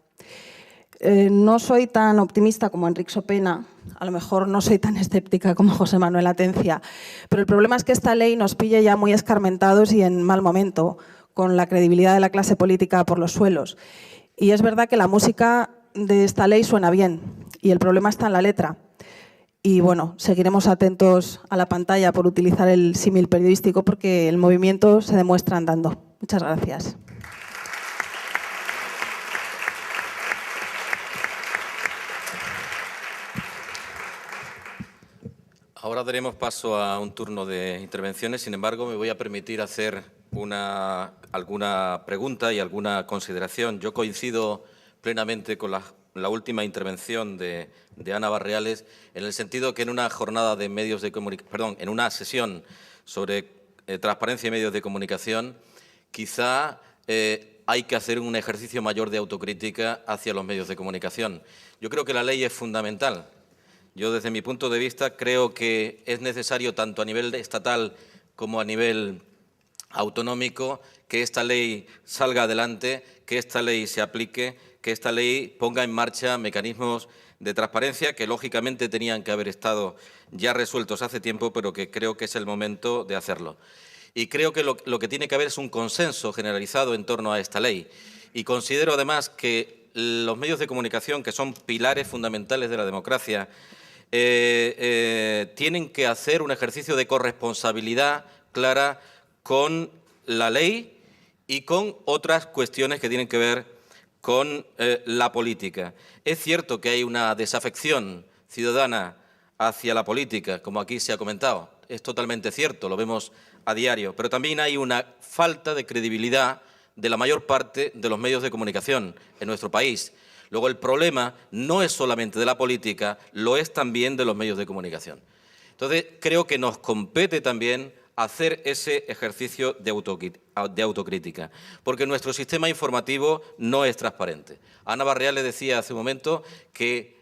No soy tan optimista como Enric Sopena, a lo mejor no soy tan escéptica como José Manuel Atencia, pero el problema es que esta ley nos pilla ya muy escarmentados y en mal momento, con la credibilidad de la clase política por los suelos. Y es verdad que la música de esta ley suena bien y el problema está en la letra. Y bueno, seguiremos atentos a la pantalla por utilizar el símil periodístico porque el movimiento se demuestra andando. Muchas gracias. Ahora daremos paso a un turno de intervenciones. Sin embargo, me voy a permitir hacer alguna pregunta y alguna consideración. Yo coincido plenamente con la última intervención de Ana Barriales, en el sentido que en una jornada de medios de comunicación, en una sesión sobre transparencia y medios de comunicación, quizá hay que hacer un ejercicio mayor de autocrítica hacia los medios de comunicación. Yo creo que la ley es fundamental. Yo, desde mi punto de vista, creo que es necesario, tanto a nivel estatal como a nivel autonómico, que esta ley salga adelante, que esta ley se aplique, que esta ley ponga en marcha mecanismos de transparencia que, lógicamente, tenían que haber estado ya resueltos hace tiempo, pero que creo que es el momento de hacerlo. Y creo que lo que tiene que haber es un consenso generalizado en torno a esta ley. Y considero, además, que los medios de comunicación, que son pilares fundamentales de la democracia, tienen que hacer un ejercicio de corresponsabilidad clara con la ley y con otras cuestiones que tienen que ver con la política. Es cierto que hay una desafección ciudadana hacia la política, como aquí se ha comentado. Es totalmente cierto, lo vemos a diario. Pero también hay una falta de credibilidad de la mayor parte de los medios de comunicación en nuestro país. Luego, el problema no es solamente de la política, lo es también de los medios de comunicación. Entonces, creo que nos compete también hacer ese ejercicio de autocrítica, porque nuestro sistema informativo no es transparente. Ana Barriales decía hace un momento que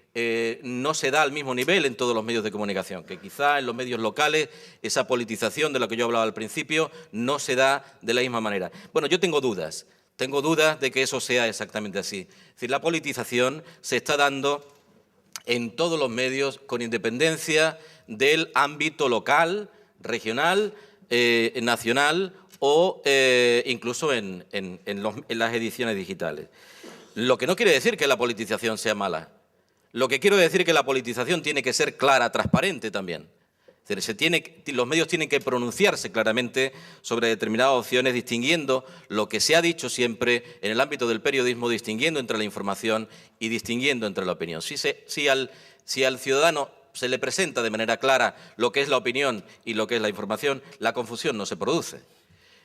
no se da al mismo nivel en todos los medios de comunicación, que quizá en los medios locales esa politización de la que yo hablaba al principio no se da de la misma manera. Bueno, yo tengo dudas de que eso sea exactamente así. Es decir, la politización se está dando en todos los medios con independencia del ámbito local, regional, nacional o incluso en las ediciones digitales. Lo que no quiere decir que la politización sea mala. Lo que quiero decir es que la politización tiene que ser clara, transparente también. Es decir, los medios tienen que pronunciarse claramente sobre determinadas opciones, distinguiendo lo que se ha dicho siempre en el ámbito del periodismo, distinguiendo entre la información y distinguiendo entre la opinión. Si al ciudadano se le presenta de manera clara lo que es la opinión y lo que es la información, la confusión no se produce.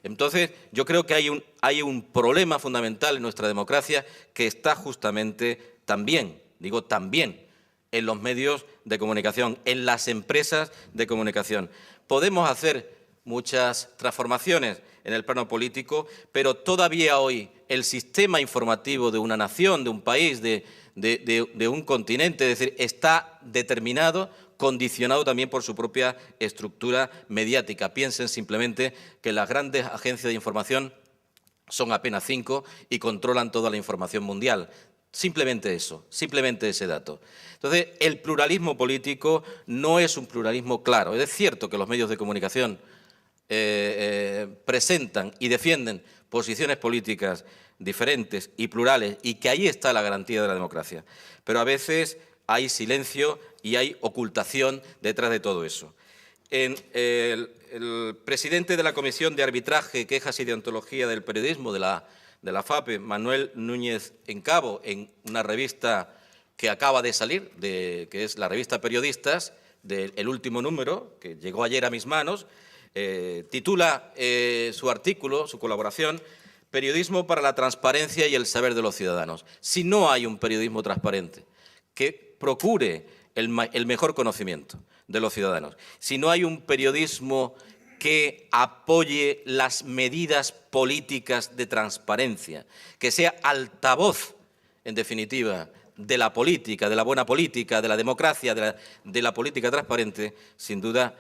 Entonces, yo creo que hay un problema fundamental en nuestra democracia que está justamente también, digo también, en los medios de comunicación, en las empresas de comunicación. Podemos hacer muchas transformaciones en el plano político, pero todavía hoy el sistema informativo de una nación, de un país, de un continente, es decir, está determinado, condicionado también por su propia estructura mediática. Piensen simplemente que las grandes agencias de información son apenas 5 y controlan toda la información mundial. Simplemente eso, simplemente ese dato. Entonces, el pluralismo político no es un pluralismo claro. Es cierto que los medios de comunicación presentan y defienden posiciones políticas diferentes y plurales y que ahí está la garantía de la democracia. Pero a veces hay silencio y hay ocultación detrás de todo eso. El presidente de la Comisión de Arbitraje, Quejas y Deontología del Periodismo de la FAPE, Manuel Núñez Encabo, en una revista que acaba de salir, que es la revista Periodistas, del último número, que llegó ayer a mis manos, titula su artículo, su colaboración, Periodismo para la transparencia y el saber de los ciudadanos. Si no hay un periodismo transparente que procure el mejor conocimiento de los ciudadanos, si no hay un periodismo que apoye las medidas políticas de transparencia, que sea altavoz, en definitiva, de la política, de la buena política, de la democracia, de la política transparente, sin duda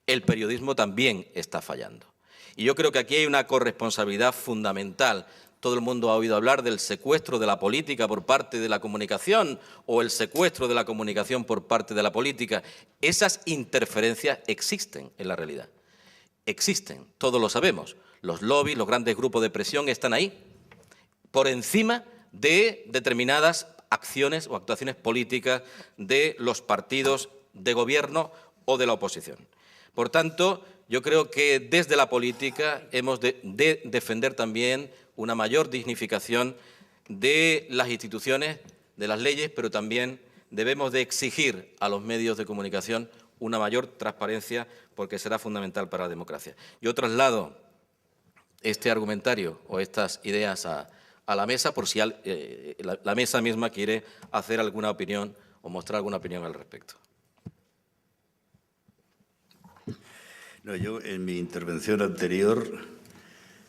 el periodismo también está fallando. Y yo creo que aquí hay una corresponsabilidad fundamental. Todo el mundo ha oído hablar del secuestro de la política por parte de la comunicación o el secuestro de la comunicación por parte de la política. Esas interferencias existen en la realidad. Existen, todos lo sabemos. Los lobbies, los grandes grupos de presión están ahí, por encima de determinadas acciones o actuaciones políticas de los partidos de gobierno o de la oposición. Por tanto, yo creo que desde la política hemos de defender también una mayor dignificación de las instituciones, de las leyes, pero también debemos de exigir a los medios de comunicación una mayor transparencia porque será fundamental para la democracia. Yo traslado este argumentario o estas ideas a la mesa por si la mesa misma quiere hacer alguna opinión o mostrar alguna opinión al respecto. No, yo en mi intervención anterior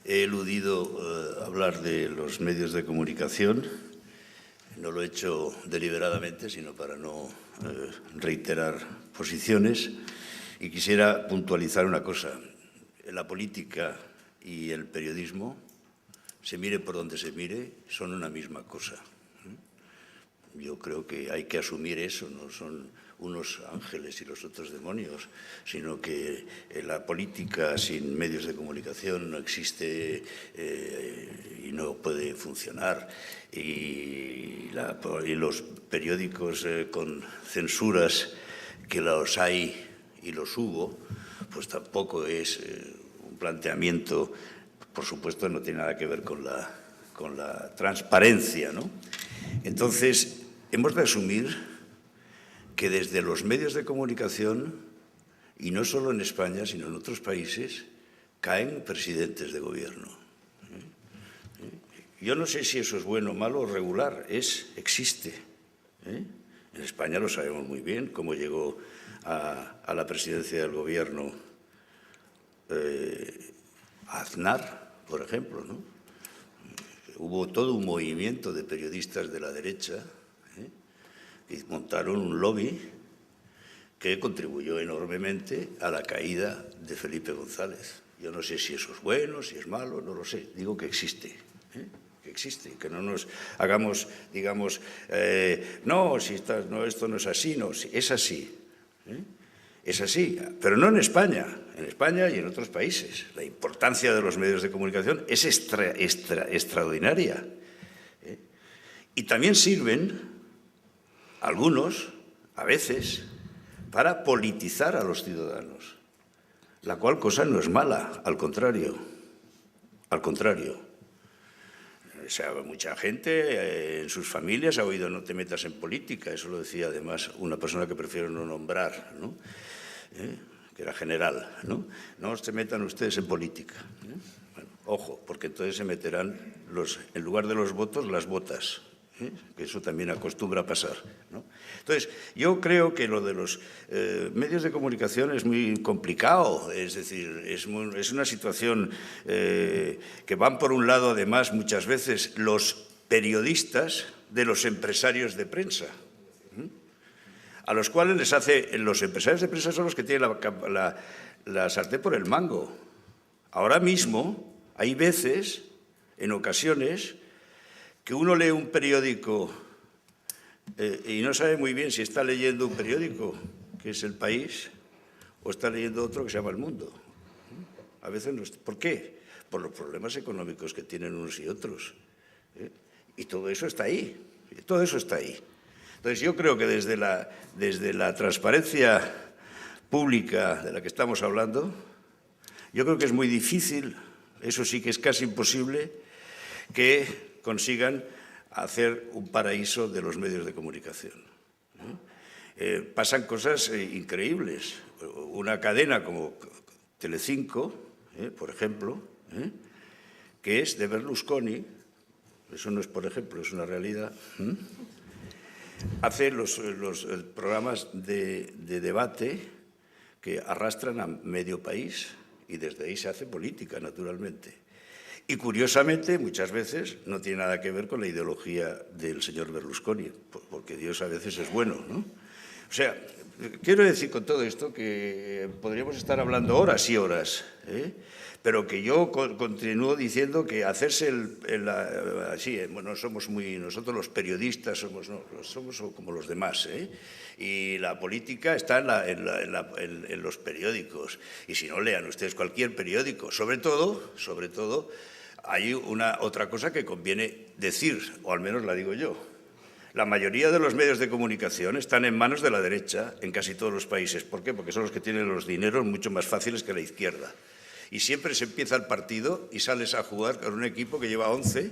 he eludido hablar de los medios de comunicación. No lo he hecho deliberadamente, sino para no reiterar posiciones. Y quisiera puntualizar una cosa. La política y el periodismo, se mire por donde se mire, son una misma cosa. Yo creo que hay que asumir eso, no son unos ángeles y los otros demonios, sino que la política sin medios de comunicación no existe y no puede funcionar. Y los periódicos con censuras, que los hay y los hubo, pues tampoco es un planteamiento, por supuesto, no tiene nada que ver con la transparencia, ¿no? Entonces, hemos de asumir que desde los medios de comunicación, y no solo en España, sino en otros países, caen presidentes de gobierno. Yo no sé si eso es bueno, malo o regular, existe. En España lo sabemos muy bien, cómo llegó a la presidencia del gobierno Aznar, por ejemplo, ¿no? Hubo todo un movimiento de periodistas de la derecha y montaron un lobby que contribuyó enormemente a la caída de Felipe González. Yo no sé si eso es bueno, si es malo, no lo sé. Digo que existe, que existe, que no nos hagamos, digamos, no, esto no es así, no, es así. Es así, pero no en España y en otros países. La importancia de los medios de comunicación es extraordinaria. Y también sirven algunos, a veces, para politizar a los ciudadanos, la cual cosa no es mala, al contrario. Al contrario. O sea, mucha gente en sus familias ha oído no te metas en política, eso lo decía además una persona que prefiero no nombrar, ¿no? Que era general, ¿no? No se metan ustedes en política. Bueno, ojo, porque entonces se meterán, en lugar de los votos, las botas. Que eso también acostumbra a pasar, ¿no? Entonces, yo creo que lo de los medios de comunicación es muy complicado, es decir, es una situación que van por un lado, además, muchas veces los periodistas de los empresarios de prensa, a los cuales les hace, los empresarios de prensa son los que tienen la sartén por el mango. Ahora mismo hay veces, en ocasiones, que uno lee un periódico y no sabe muy bien si está leyendo un periódico, que es El País, o está leyendo otro que se llama El Mundo. A veces no. ¿Por qué? Por los problemas económicos que tienen unos y otros. Y todo eso está ahí. Todo eso está ahí. Entonces, yo creo que desde la transparencia pública de la que estamos hablando, yo creo que es muy difícil, eso sí que es casi imposible, que consigan hacer un paraíso de los medios de comunicación. Pasan cosas increíbles. Una cadena como Telecinco, por ejemplo, que es de Berlusconi, eso no es por ejemplo, es una realidad, hace los programas de debate que arrastran a medio país y desde ahí se hace política, naturalmente. Y curiosamente, muchas veces no tiene nada que ver con la ideología del señor Berlusconi, porque Dios a veces es bueno, ¿no? O sea, quiero decir con todo esto que podríamos estar hablando horas y horas, pero que yo continúo diciendo que hacerse bueno, nosotros los periodistas somos como los demás, y la política está en los periódicos, y si no, lean ustedes cualquier periódico. Sobre todo, hay otra cosa que conviene decir, o al menos la digo yo. La mayoría de los medios de comunicación están en manos de la derecha en casi todos los países. ¿Por qué? Porque son los que tienen los dineros mucho más fáciles que la izquierda. Y siempre se empieza el partido y sales a jugar con un equipo que lleva 11,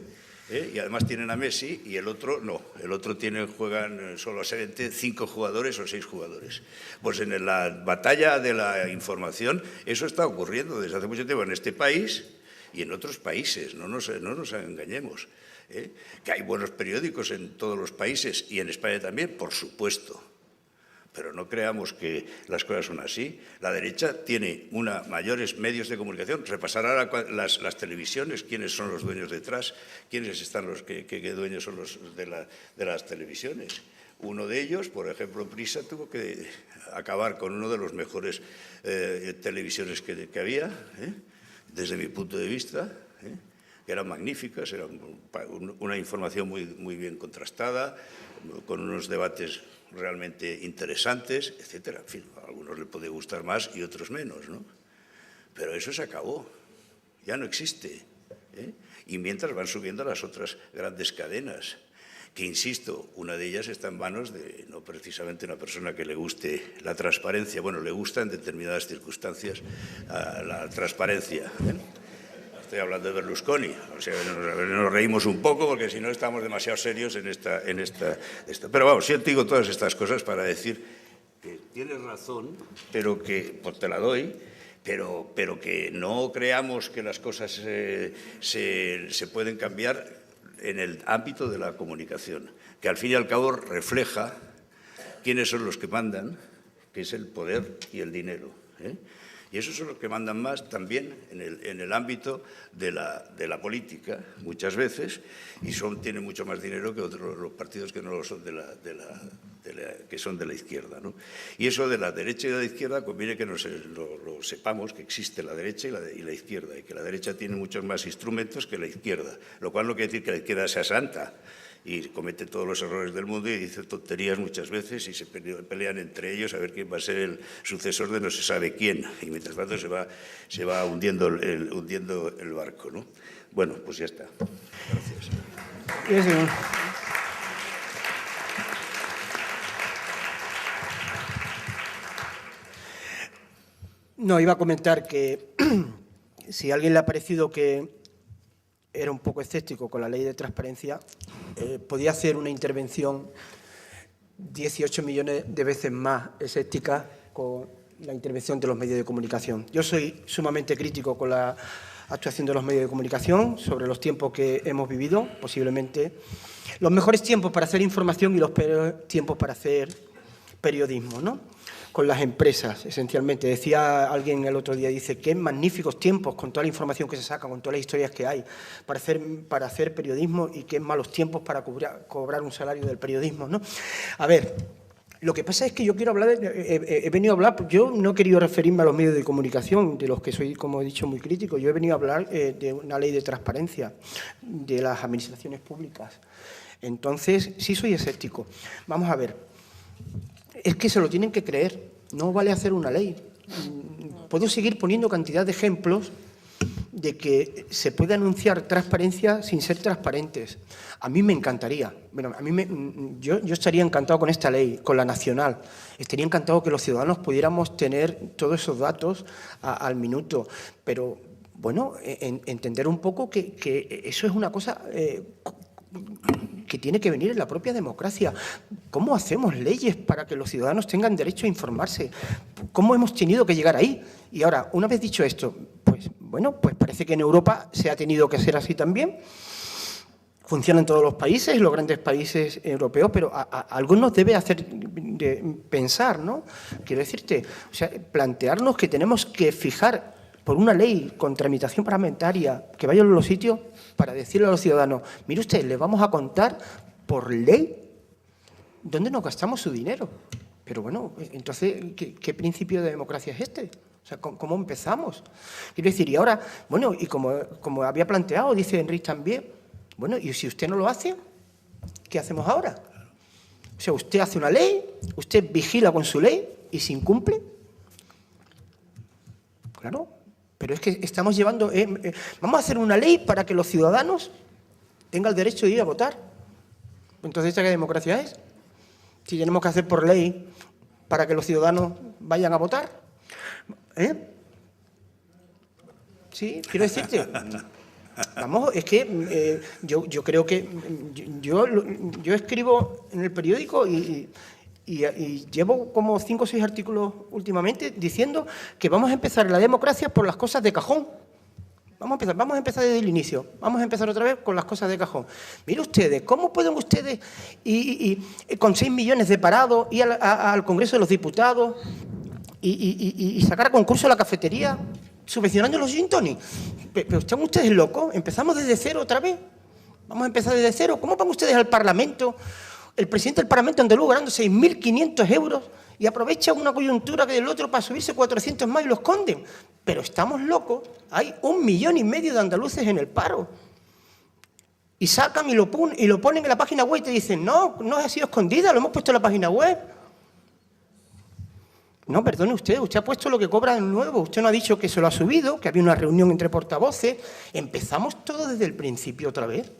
y además tienen a Messi, y el otro no. El otro juegan solamente 5 jugadores o 6 jugadores. Pues en la batalla de la información eso está ocurriendo desde hace mucho tiempo en este país y en otros países, no nos engañemos. Que hay buenos periódicos en todos los países y en España también, por supuesto. Pero no creamos que las cosas son así. La derecha tiene mayores medios de comunicación. Repasar ahora las televisiones, quiénes son los dueños detrás, quiénes están qué dueños son los de las televisiones. Uno de ellos, por ejemplo, Prisa, tuvo que acabar con uno de los mejores televisiones que había, desde mi punto de vista, que eran magníficas, era una información muy bien contrastada, con unos debates realmente interesantes, etcétera. En fin, a algunos les puede gustar más y otros menos, ¿no? Pero eso se acabó, ya no existe, y mientras van subiendo las otras grandes cadenas, que, insisto, una de ellas está en manos de no precisamente una persona que le guste la transparencia. Bueno, le gusta en determinadas circunstancias la transparencia, Estoy hablando de Berlusconi, o sea, nos reímos un poco porque si no estamos demasiado serios en esta. Pero vamos, yo te digo todas estas cosas para decir que tienes razón, pero que, pues te la doy, pero que no creamos que las cosas se pueden cambiar en el ámbito de la comunicación, que al fin y al cabo refleja quiénes son los que mandan, que es el poder y el dinero, Y esos son los que mandan más también en el ámbito de la política, muchas veces, y tienen mucho más dinero que los partidos que no lo son que son de la izquierda, ¿no? Y eso de la derecha y de la izquierda conviene que lo sepamos, que existe la derecha y la izquierda, y que la derecha tiene muchos más instrumentos que la izquierda, lo cual no quiere decir que la izquierda sea santa y comete todos los errores del mundo y dice tonterías muchas veces y se pelean entre ellos a ver quién va a ser el sucesor de no se sabe quién, y mientras tanto se va hundiendo el barco, ¿no? Bueno, pues ya está. Gracias. No, iba a comentar que si a alguien le ha parecido que era un poco escéptico con la ley de transparencia, podía hacer una intervención 18 millones de veces más escéptica con la intervención de los medios de comunicación. Yo soy sumamente crítico con la actuación de los medios de comunicación sobre los tiempos que hemos vivido, posiblemente los mejores tiempos para hacer información y los peores tiempos para hacer periodismo, ¿no? Con las empresas, esencialmente. Decía alguien el otro día, dice, qué magníficos tiempos con toda la información que se saca, con todas las historias que hay para hacer periodismo, y qué malos tiempos para cobrar un salario del periodismo, ¿no? A ver, lo que pasa es que yo quiero hablar, he venido a hablar, yo no he querido referirme a los medios de comunicación, de los que soy, como he dicho, muy crítico. Yo he venido a hablar de una ley de transparencia de las administraciones públicas. Entonces, sí soy escéptico. Vamos a ver. Es que se lo tienen que creer, no vale hacer una ley. Puedo seguir poniendo cantidad de ejemplos de que se puede anunciar transparencia sin ser transparentes. A mí me encantaría, bueno, yo estaría encantado con esta ley, con la nacional. Estaría encantado que los ciudadanos pudiéramos tener todos esos datos al minuto, pero bueno, entender un poco que eso es una cosa que tiene que venir en la propia democracia. ¿Cómo hacemos leyes para que los ciudadanos tengan derecho a informarse? ¿Cómo hemos tenido que llegar ahí? Y ahora, una vez dicho esto, pues bueno, pues parece que en Europa se ha tenido que hacer así también. Funciona en todos los países, los grandes países europeos, pero algo nos debe hacer pensar, ¿no? Quiero decirte, o sea, plantearnos que tenemos que fijar por una ley con tramitación parlamentaria, que vaya a los sitios para decirle a los ciudadanos, mire usted, les vamos a contar por ley dónde nos gastamos su dinero. Pero bueno, entonces, ¿qué principio de democracia es este? O sea, ¿cómo empezamos? Quiero decir, y ahora, bueno, y como había planteado, dice Enrique también, bueno, y si usted no lo hace, ¿qué hacemos ahora? O sea, usted hace una ley, usted vigila con su ley y se incumple. Claro, pero es que estamos llevando... vamos a hacer una ley para que los ciudadanos tengan el derecho de ir a votar. Entonces, ¿esta qué democracia es? Si tenemos que hacer por ley para que los ciudadanos vayan a votar. Sí, quiero decirte... Vamos, es que yo creo que... Yo escribo en el periódico y llevo como 5 o 6 artículos últimamente diciendo que vamos a empezar la democracia por las cosas de cajón. Vamos a empezar desde el inicio. Vamos a empezar otra vez con las cosas de cajón. Mire ustedes, ¿cómo pueden ustedes, con 6 millones de parados, ir al Congreso de los Diputados y sacar a concurso la cafetería subvencionando los gin tonic? Pero ¿están ustedes locos? ¿Empezamos desde cero otra vez? ¿Vamos a empezar desde cero? ¿Cómo van ustedes al Parlamento? El presidente del Parlamento andaluz ganando 6.500 euros y aprovecha una coyuntura que del otro para subirse 400 más y lo esconden. Pero estamos locos. Hay 1,5 millones de andaluces en el paro. Y sacan y lo ponen en la página web y te dicen, no ha sido escondida, lo hemos puesto en la página web. No, perdone usted ha puesto lo que cobra de nuevo. Usted no ha dicho que se lo ha subido, que había una reunión entre portavoces. Empezamos todo desde el principio otra vez.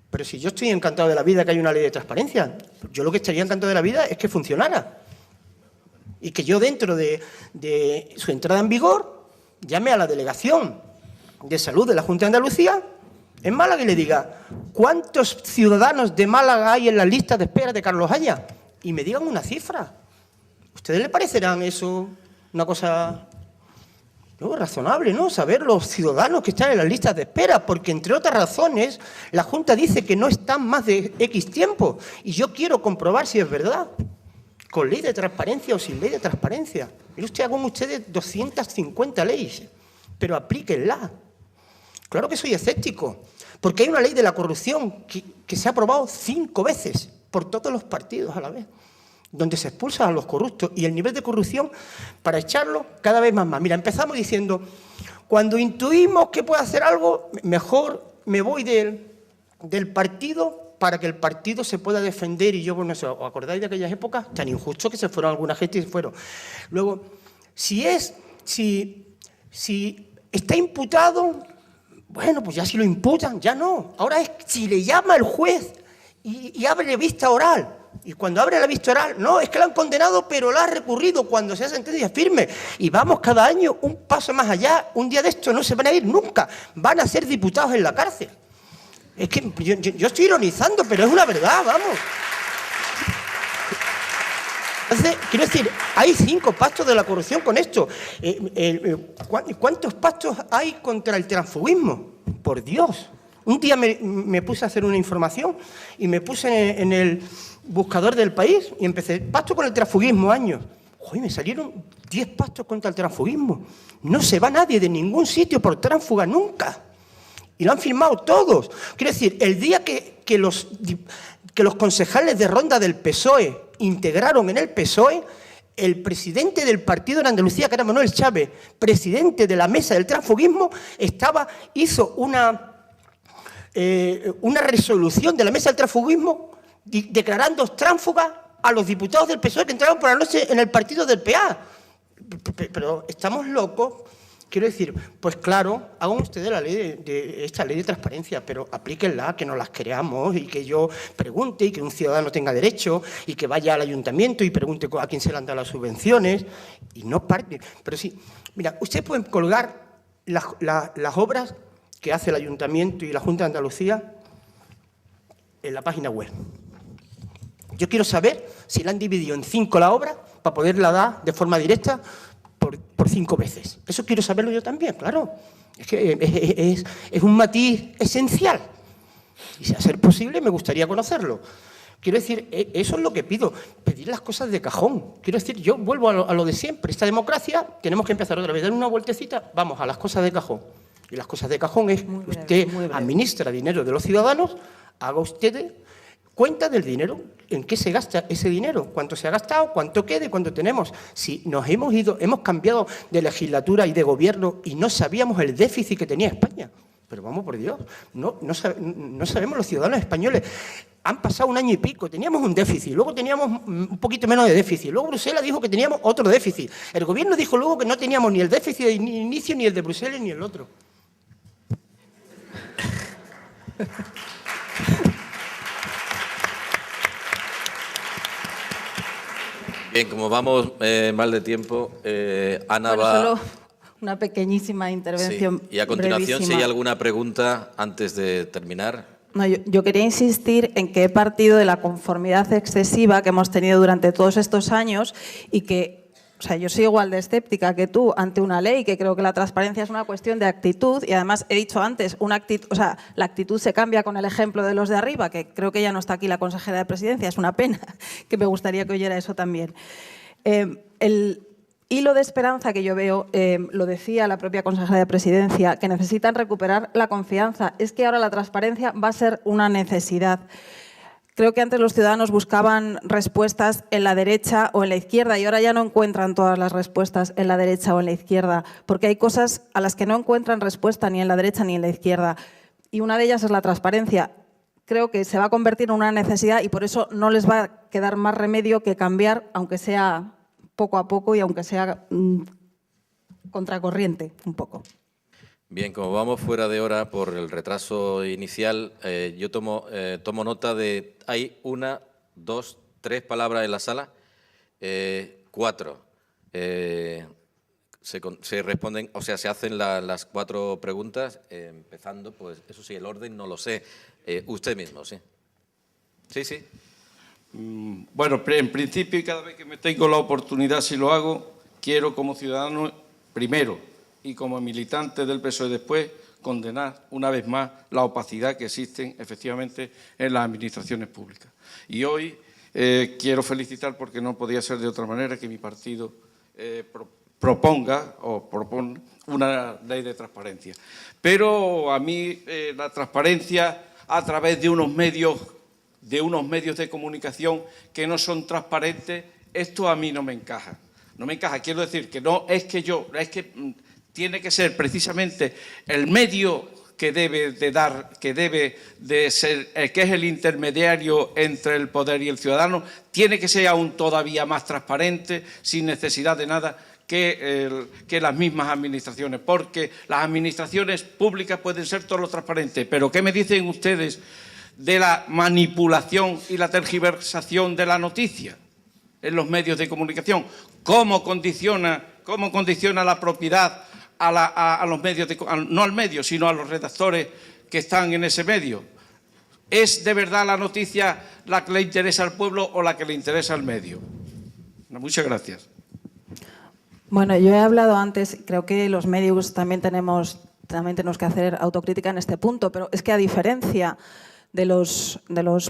Pero si yo estoy encantado de la vida que hay una ley de transparencia, yo lo que estaría encantado de la vida es que funcionara. Y que yo dentro de su entrada en vigor llame a la Delegación de Salud de la Junta de Andalucía en Málaga y le diga ¿cuántos ciudadanos de Málaga hay en la lista de espera de Carlos Haya? Y me digan una cifra. ¿Ustedes le parecerán eso una cosa razonable, ¿no? Saber los ciudadanos que están en las listas de espera, porque entre otras razones la Junta dice que no están más de X tiempo y yo quiero comprobar si es verdad, con ley de transparencia o sin ley de transparencia. Mire usted, hagan ustedes 250 leyes, pero aplíquenla. Claro que soy escéptico, porque hay una ley de la corrupción que se ha aprobado 5 veces por todos los partidos a la vez, donde se expulsa a los corruptos y el nivel de corrupción para echarlo cada vez más. Mira, empezamos diciendo, cuando intuimos que puede hacer algo, mejor me voy del partido para que el partido se pueda defender y yo, pues no sé, ¿os acordáis de aquellas épocas tan injustos que se fueron alguna gente y se fueron? Luego, si está imputado, bueno, pues ya si lo imputan, ya no. Ahora es si le llama el juez y abre vista oral. Y cuando abre la vista oral, no, es que la han condenado, pero la ha recurrido cuando sea sentencia firme. Y vamos cada año un paso más allá. Un día de esto no se van a ir nunca. Van a ser diputados en la cárcel. Es que yo estoy ironizando, pero es una verdad, vamos. Entonces, quiero decir, hay 5 pactos de la corrupción con esto. ¿Cuántos pactos hay contra el transfugismo? Por Dios. Un día me puse a hacer una información y me puse en el buscador del país y empecé, pacto con el transfugismo, años. Uy, me salieron 10 pactos contra el transfugismo. No se va nadie de ningún sitio por tránsfuga nunca. Y lo han firmado todos. Quiero decir, el día que los concejales de Ronda del PSOE integraron en el PSOE, el presidente del partido en Andalucía, que era Manuel Chávez, presidente de la mesa del transfugismo, hizo una resolución de la mesa del transfugismo declarando tránsfugas a los diputados del PSOE que entraron por la noche en el partido del PA. Pero estamos locos. Quiero decir, pues claro, hagan ustedes esta ley de transparencia, pero aplíquenla, que no las creamos y que yo pregunte y que un ciudadano tenga derecho y que vaya al ayuntamiento y pregunte a quién se le han dado las subvenciones y no parte. Pero sí, mira, ustedes pueden colgar las obras que hace el Ayuntamiento y la Junta de Andalucía en la página web. Yo quiero saber si la han dividido en 5 la obra para poderla dar de forma directa por 5 veces. Eso quiero saberlo yo también, claro. Es que es un matiz esencial. Y si a ser posible me gustaría conocerlo. Quiero decir, eso es lo que pido, pedir las cosas de cajón. Quiero decir, yo vuelvo a lo de siempre. Esta democracia, tenemos que empezar otra vez, dar una vueltecita, vamos a las cosas de cajón. Y las cosas de cajón es, usted administra dinero de los ciudadanos, haga usted cuenta del dinero, en qué se gasta ese dinero, cuánto se ha gastado, cuánto quede, cuánto tenemos. Si nos hemos cambiado de legislatura y de gobierno y no sabíamos el déficit que tenía España. Pero vamos por Dios, no sabemos los ciudadanos españoles. Han pasado 1 año y pico, teníamos un déficit, luego teníamos un poquito menos de déficit, luego Bruselas dijo que teníamos otro déficit. El gobierno dijo luego que no teníamos ni el déficit de inicio, ni el de Bruselas, ni el otro. Bien, como vamos mal de tiempo, Ana va... Solo una pequeñísima intervención. Sí. Y a continuación, brevísima. si hay alguna pregunta antes de terminar. No, yo quería insistir en que he partido de la conformidad excesiva que hemos tenido durante todos estos años y que, o sea, yo soy igual de escéptica que tú ante una ley, que creo que la transparencia es una cuestión de actitud y además he dicho antes, la actitud se cambia con el ejemplo de los de arriba, que creo que ya no está aquí la consejera de Presidencia, es una pena, que me gustaría que oyera eso también. El hilo de esperanza que yo veo, lo decía la propia consejera de Presidencia, que necesitan recuperar la confianza. Es que ahora la transparencia va a ser una necesidad. Creo que antes los ciudadanos buscaban respuestas en la derecha o en la izquierda y ahora ya no encuentran todas las respuestas en la derecha o en la izquierda, porque hay cosas a las que no encuentran respuesta ni en la derecha ni en la izquierda. Y una de ellas es la transparencia. Creo que se va a convertir en una necesidad y por eso no les va a quedar más remedio que cambiar, aunque sea poco a poco y aunque sea contracorriente un poco. Bien, como vamos fuera de hora por el retraso inicial, yo tomo nota de... Hay 1, 2, 3 palabras en la sala, 4. Se responden, o sea, se hacen las 4 preguntas, empezando, pues eso sí, el orden no lo sé. Usted mismo, sí. Sí, sí. Bueno, en principio, y cada vez que me tengo la oportunidad, si lo hago, quiero como ciudadano, primero, y como militante del PSOE después, condenar una vez más la opacidad que existe efectivamente en las administraciones públicas. Y hoy quiero felicitar, porque no podía ser de otra manera, que mi partido propone una ley de transparencia. Pero a mí la transparencia a través de unos medios de comunicación que no son transparentes, esto a mí no me encaja. No me encaja, quiero decir que no es que tiene que ser precisamente el medio que debe de ser, que es el intermediario entre el poder y el ciudadano, tiene que ser aún todavía más transparente, sin necesidad de nada, que las mismas administraciones, porque las administraciones públicas pueden ser todo lo transparentes, pero ¿qué me dicen ustedes de la manipulación y la tergiversación de la noticia en los medios de comunicación? ¿Cómo condiciona la propiedad a los medios, no al medio, sino a los redactores que están en ese medio? ¿Es de verdad la noticia la que le interesa al pueblo o la que le interesa al medio? Muchas gracias. Bueno, yo he hablado antes, creo que los medios también tenemos que hacer autocrítica en este punto, pero es que a diferencia de los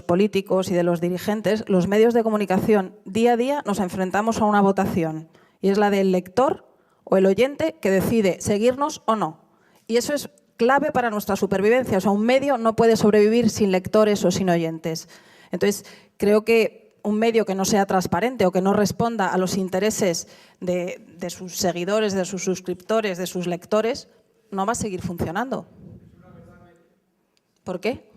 políticos y de los dirigentes, los medios de comunicación día a día nos enfrentamos a una votación y es la del lector o el oyente que decide seguirnos o no. Y eso es clave para nuestra supervivencia. O sea, un medio no puede sobrevivir sin lectores o sin oyentes. Entonces, creo que un medio que no sea transparente o que no responda a los intereses de sus seguidores, de sus suscriptores, de sus lectores, no va a seguir funcionando. ¿Por qué?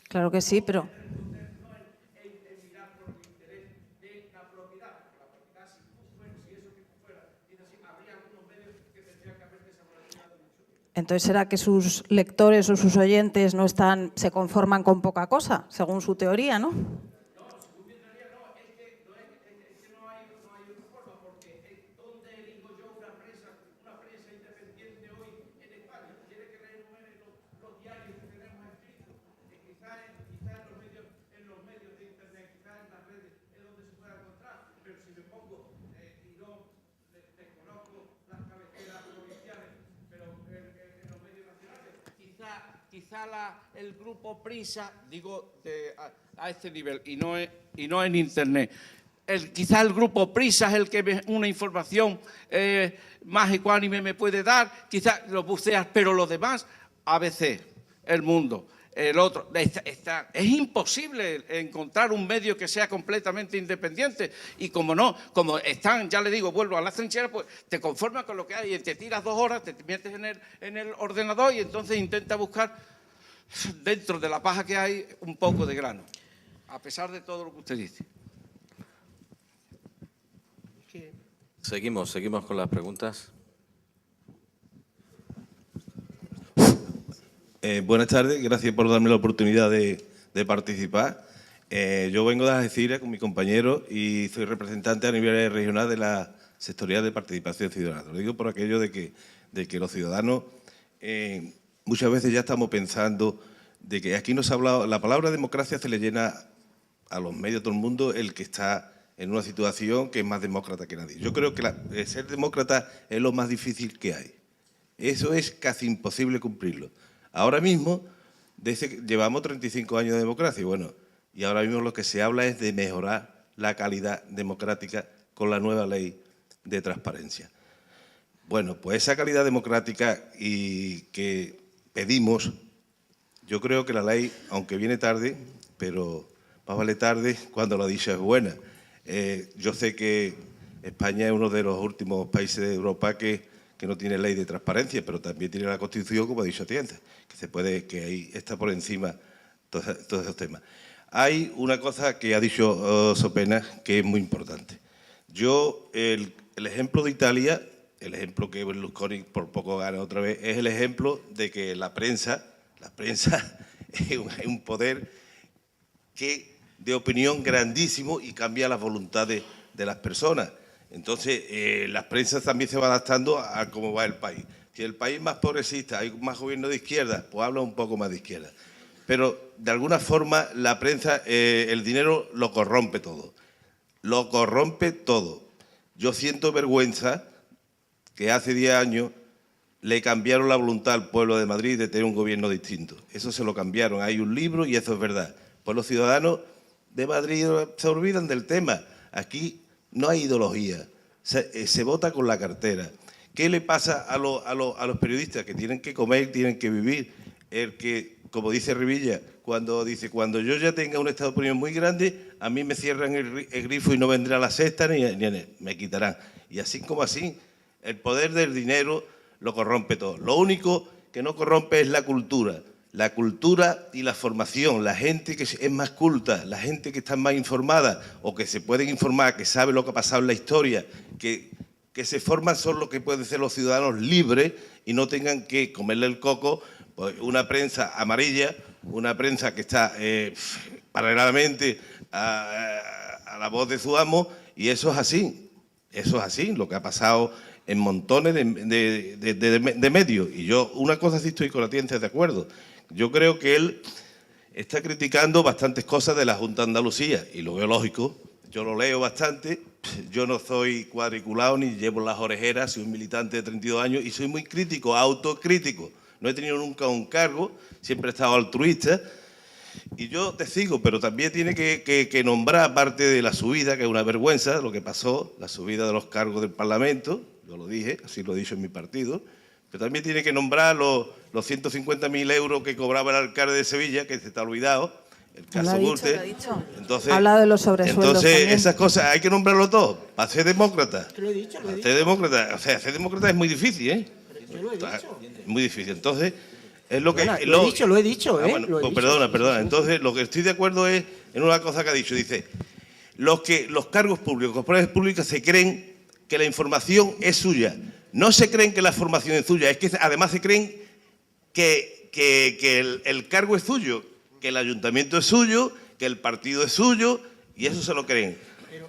Claro que sí, pero... Entonces, ¿será que sus lectores o sus oyentes se conforman con poca cosa, según su teoría, ¿no? Quizá el grupo Prisa, digo, a este nivel, y no en Internet. Quizá el grupo Prisa es el que una información más ecuánime me puede dar, quizá lo buceas, pero los demás, ABC, El Mundo, el otro. Es imposible encontrar un medio que sea completamente independiente. Y como están, ya le digo, vuelvo a las trincheras, pues te conformas con lo que hay y te tiras 2 horas, te metes en el ordenador y entonces intenta buscar dentro de la paja que hay un poco de grano, a pesar de todo lo que usted dice. Seguimos con las preguntas. Buenas tardes, gracias por darme la oportunidad de participar. Yo vengo de Algeciras con mi compañero y soy representante a nivel regional de la sectorial de participación ciudadana. Lo digo por aquello de que los ciudadanos muchas veces ya estamos pensando de que aquí nos ha hablado, la palabra democracia se le llena a los medios, a todo el mundo, el que está en una situación que es más demócrata que nadie. Yo creo que ser demócrata es lo más difícil que hay. Eso es casi imposible cumplirlo. Ahora mismo, llevamos 35 años de democracia, bueno, y ahora mismo lo que se habla es de mejorar la calidad democrática con la nueva ley de transparencia. Bueno, pues esa calidad democrática y que pedimos, yo creo que la ley, aunque viene tarde, pero más vale tarde cuando la dicha es buena. Yo sé que España es uno de los últimos países de Europa que no tiene ley de transparencia, pero también tiene la Constitución, como ha dicho Tienza, que ahí está por encima todos esos temas. Hay una cosa que ha dicho Sopena que es muy importante. El ejemplo de Italia, el ejemplo que Berlusconi por poco gana otra vez, es el ejemplo de que la prensa es un poder de opinión grandísimo y cambia las voluntades de las personas. Entonces, las prensas también se van adaptando a cómo va el país. Si el país es más progresista, hay más gobierno de izquierda, pues habla un poco más de izquierda. Pero, de alguna forma, la prensa, el dinero lo corrompe todo. Lo corrompe todo. Yo siento vergüenza que hace 10 años le cambiaron la voluntad al pueblo de Madrid de tener un gobierno distinto. Eso se lo cambiaron. Hay un libro y eso es verdad. Pues los ciudadanos de Madrid se olvidan del tema. Aquí no hay ideología, se vota con la cartera. ¿Qué le pasa a los periodistas? Que tienen que comer, tienen que vivir. El que, como dice Rivilla, cuando yo ya tenga un estado de opinión muy grande, a mí me cierran el grifo y no vendrá la sexta ni me quitarán. Y así como así, el poder del dinero lo corrompe todo. Lo único que no corrompe es la cultura. La cultura y la formación, la gente que es más culta, la gente que está más informada o que se pueden informar, que sabe lo que ha pasado en la historia, que se forman son los que pueden ser los ciudadanos libres y no tengan que comerle el coco pues, una prensa amarilla, una prensa que está paralelamente a la voz de su amo, y eso es así, lo que ha pasado en montones de medios. Y yo, una cosa sí estoy con la Tienza de acuerdo. Yo creo que él está criticando bastantes cosas de la Junta de Andalucía y lo veo lógico. Yo lo leo bastante. Yo no soy cuadriculado ni llevo las orejeras, soy un militante de 32 años y soy muy crítico, autocrítico. No he tenido nunca un cargo, siempre he estado altruista. Y yo te sigo, pero también tiene que nombrar, aparte de la subida, que es una vergüenza, lo que pasó, la subida de los cargos del Parlamento, yo lo dije, así lo he dicho en mi partido, pero también tiene que nombrar los 150.000 euros que cobraba el alcalde de Sevilla, que se te ha olvidado, el caso Gürtel. Entonces, ha hablado de los sobresueldos también. Esas cosas hay que nombrarlo todo, para ser demócrata. Te lo he dicho, Ser demócrata, o sea, ser demócrata es muy difícil, ¿eh? Yo lo he dicho. Es muy difícil. Entonces, es lo que... Bueno, lo he dicho, ¿eh? Bueno, Lo he pues dicho. perdona. Entonces, lo que estoy de acuerdo es en una cosa que ha dicho. Dice, los cargos públicos, las personas públicas se creen que la información es suya. No se creen que la información es suya, es que además se creen que el cargo es suyo, que el ayuntamiento es suyo, que el partido es suyo, y eso se lo creen.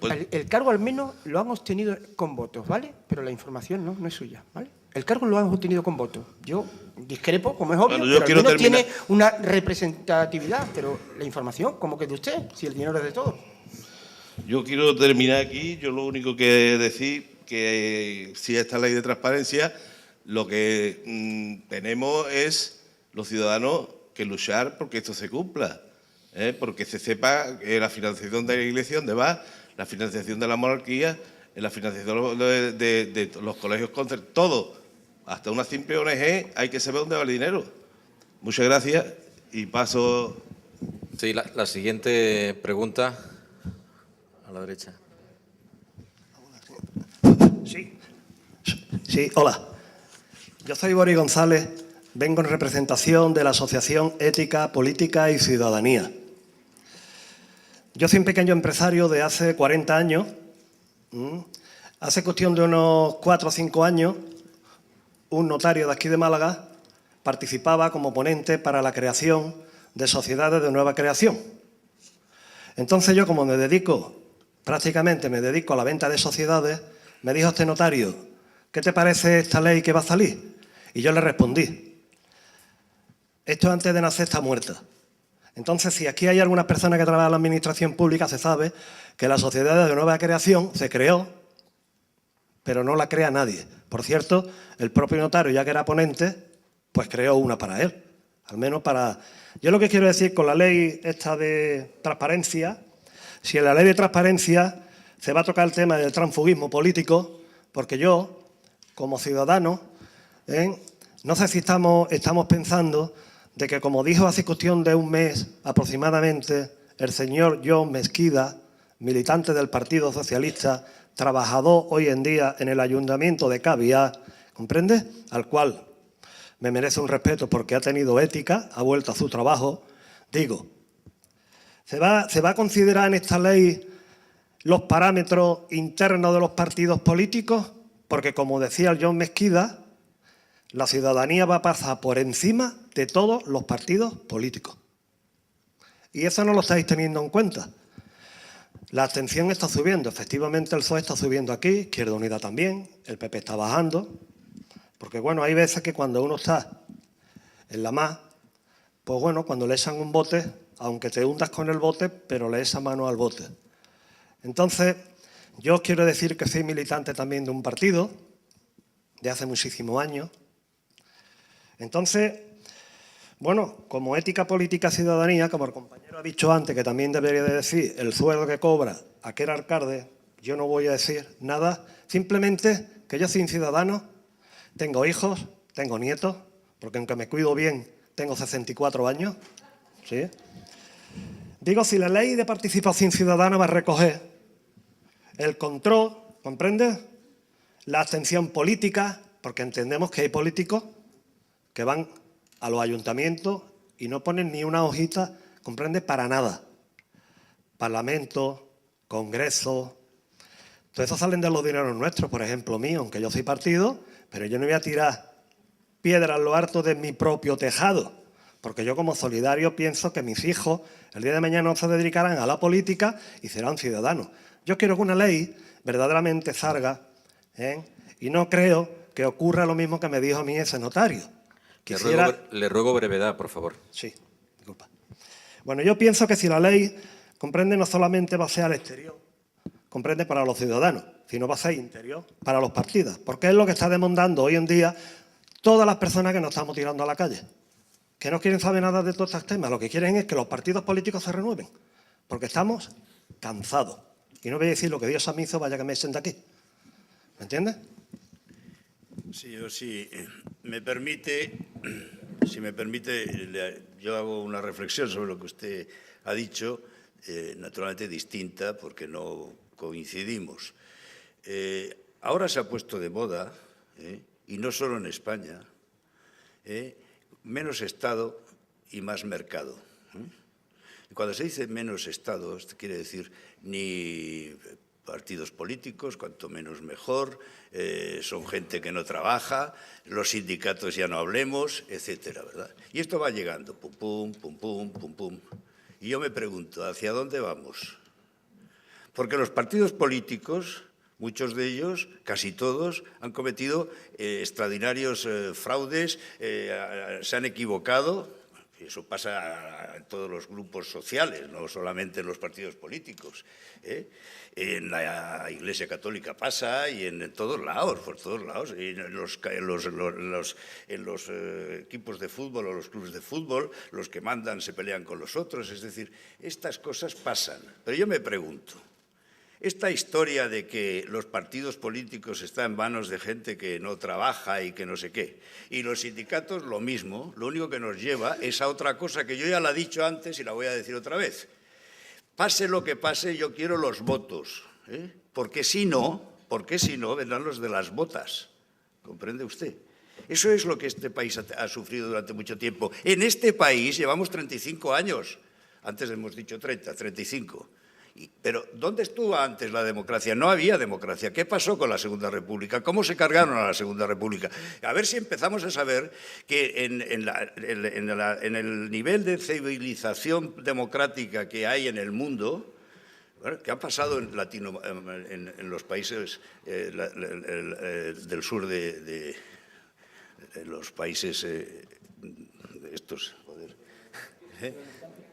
Pues, El cargo al menos lo han obtenido con votos, ¿vale? Pero la información no es suya, ¿vale? El cargo lo han obtenido con votos. Yo discrepo, como es obvio, Bueno, yo pero al quiero menos terminar. tiene una representatividad, pero la información, ¿cómo que de usted? Si el dinero es de todos. Yo quiero terminar aquí. Yo lo único que decir que si esta ley de transparencia, lo que tenemos es los ciudadanos que luchar porque esto se cumpla, porque se sepa la financiación de la Iglesia, dónde va, la financiación de la monarquía, la financiación de los colegios, todo, hasta una simple ONG, hay que saber dónde va el dinero. Muchas gracias y paso. Sí, la siguiente pregunta, a la derecha. Sí, hola. Yo soy Boris González, vengo en representación de la Asociación Ética, Política y Ciudadanía. Yo soy un pequeño empresario de hace 40 años. Hace cuestión de unos 4 o 5 años, un notario de aquí de Málaga participaba como ponente para la creación de sociedades de nueva creación. Entonces yo, como prácticamente me dedico a la venta de sociedades, me dijo este notario: ¿qué te parece esta ley que va a salir? Y yo le respondí: esto antes de nacer está muerta. Entonces, si aquí hay algunas personas que trabajan en la administración pública, se sabe que la sociedad de nueva creación se creó, pero no la crea nadie. Por cierto, el propio notario, ya que era ponente, pues creó una para él. Al menos para... Yo lo que quiero decir con la ley esta de transparencia, si en la ley de transparencia se va a tocar el tema del transfugismo político, porque yo, como ciudadano, no sé si estamos pensando de que, como dijo hace cuestión de un mes aproximadamente el señor John Mesquida, militante del Partido Socialista, trabajador hoy en día en el Ayuntamiento de Cabiá, ¿comprende? Al cual me merece un respeto porque ha tenido ética, ha vuelto a su trabajo. Digo, ¿se va a considerar en esta ley los parámetros internos de los partidos políticos? Porque, como decía el John Mesquida, la ciudadanía va a pasar por encima de todos los partidos políticos. Y eso no lo estáis teniendo en cuenta. La abstención está subiendo. Efectivamente, el PSOE está subiendo aquí, Izquierda Unida también, el PP está bajando. Porque, bueno, hay veces que cuando uno está en la más, pues bueno, cuando le echan un bote, aunque te hundas con el bote, pero le echas mano al bote. Entonces, yo os quiero decir que soy militante también de un partido de hace muchísimos años. Entonces, bueno, como ética, política, ciudadanía, como el compañero ha dicho antes, que también debería de decir el sueldo que cobra aquel alcalde, yo no voy a decir nada, simplemente que yo soy un ciudadano, tengo hijos, tengo nietos, porque aunque me cuido bien, tengo 64 años, ¿sí? Digo, si la ley de participación ciudadana va a recoger el control, ¿comprende?, la abstención política, porque entendemos que hay políticos que van a los ayuntamientos y no ponen ni una hojita, ¿comprende?, para nada. Parlamento, Congreso, todo eso salen de los dineros nuestros, por ejemplo, mío, aunque yo soy partido, pero yo no voy a tirar piedras a lo harto de mi propio tejado, porque yo, como solidario, pienso que mis hijos el día de mañana no se dedicarán a la política y serán ciudadanos. Yo quiero que una ley verdaderamente salga, y no creo que ocurra lo mismo que me dijo a mí ese notario. Le ruego brevedad, por favor. Sí, disculpa. Bueno, yo pienso que si la ley, comprende, no solamente va a ser al exterior, comprende, para los ciudadanos, sino va a ser interior para los partidos, porque es lo que está demandando hoy en día todas las personas que nos estamos tirando a la calle, que no quieren saber nada de todos estos temas, lo que quieren es que los partidos políticos se renueven, porque estamos cansados. Y no voy a decir lo que Dios a mí hizo, vaya que me echen de aquí. ¿Me entiendes? Sí, si me permite, yo hago una reflexión sobre lo que usted ha dicho, naturalmente distinta, porque no coincidimos. Ahora se ha puesto de moda, y no solo en España, menos Estado y más mercado. Cuando se dice menos Estado, esto quiere decir ni partidos políticos, cuanto menos mejor, son gente que no trabaja, los sindicatos ya no hablemos, etcétera, ¿verdad? Y esto va llegando, pum, pum, pum, pum, pum, pum. Y yo me pregunto, ¿hacia dónde vamos? Porque los partidos políticos, muchos de ellos, casi todos, han cometido extraordinarios fraudes, se han equivocado. Eso pasa en todos los grupos sociales, no solamente en los partidos políticos. En la Iglesia Católica pasa y en todos lados, por todos lados. Y en los equipos de fútbol o los clubes de fútbol, los que mandan se pelean con los otros. Es decir, estas cosas pasan. Pero yo me pregunto, esta historia de que los partidos políticos están en manos de gente que no trabaja y que no sé qué, y los sindicatos lo mismo, lo único que nos lleva es a otra cosa que yo ya la he dicho antes y la voy a decir otra vez. Pase lo que pase, yo quiero los votos, porque si no, vendrán los de las botas. ¿Comprende usted? Eso es lo que este país ha sufrido durante mucho tiempo. En este país llevamos 35 años, antes hemos dicho 30, 35. Pero ¿dónde estuvo antes la democracia? No había democracia. ¿Qué pasó con la Segunda República? ¿Cómo se cargaron a la Segunda República? A ver si empezamos a saber que en el nivel de civilización democrática que hay en el mundo, bueno, que ha pasado en los países del sur de los países estos, joder,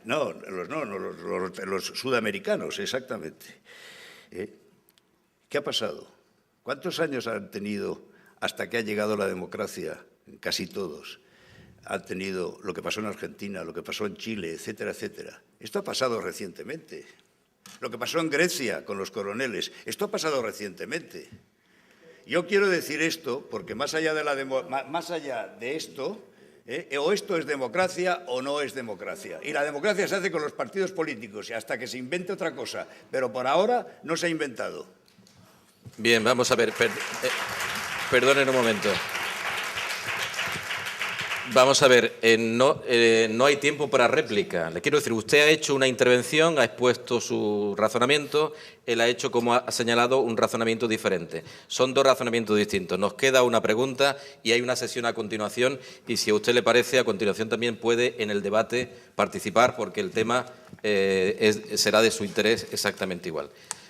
No, los sudamericanos, exactamente. ¿Qué ha pasado? ¿Cuántos años han tenido hasta que ha llegado la democracia? Casi todos. Han tenido lo que pasó en Argentina, lo que pasó en Chile, etcétera, etcétera. Esto ha pasado recientemente. Lo que pasó en Grecia con los coroneles, esto ha pasado recientemente. Yo quiero decir esto porque más allá de esto, o esto es democracia o no es democracia. Y la democracia se hace con los partidos políticos y hasta que se invente otra cosa. Pero por ahora no se ha inventado. Bien, vamos a ver. Perdonen un momento. Vamos a ver, no hay tiempo para réplica. Le quiero decir, usted ha hecho una intervención, ha expuesto su razonamiento, él ha hecho, como ha señalado, un razonamiento diferente. Son dos razonamientos distintos. Nos queda una pregunta y hay una sesión a continuación y, si a usted le parece, a continuación también puede en el debate participar porque el tema será de su interés exactamente igual.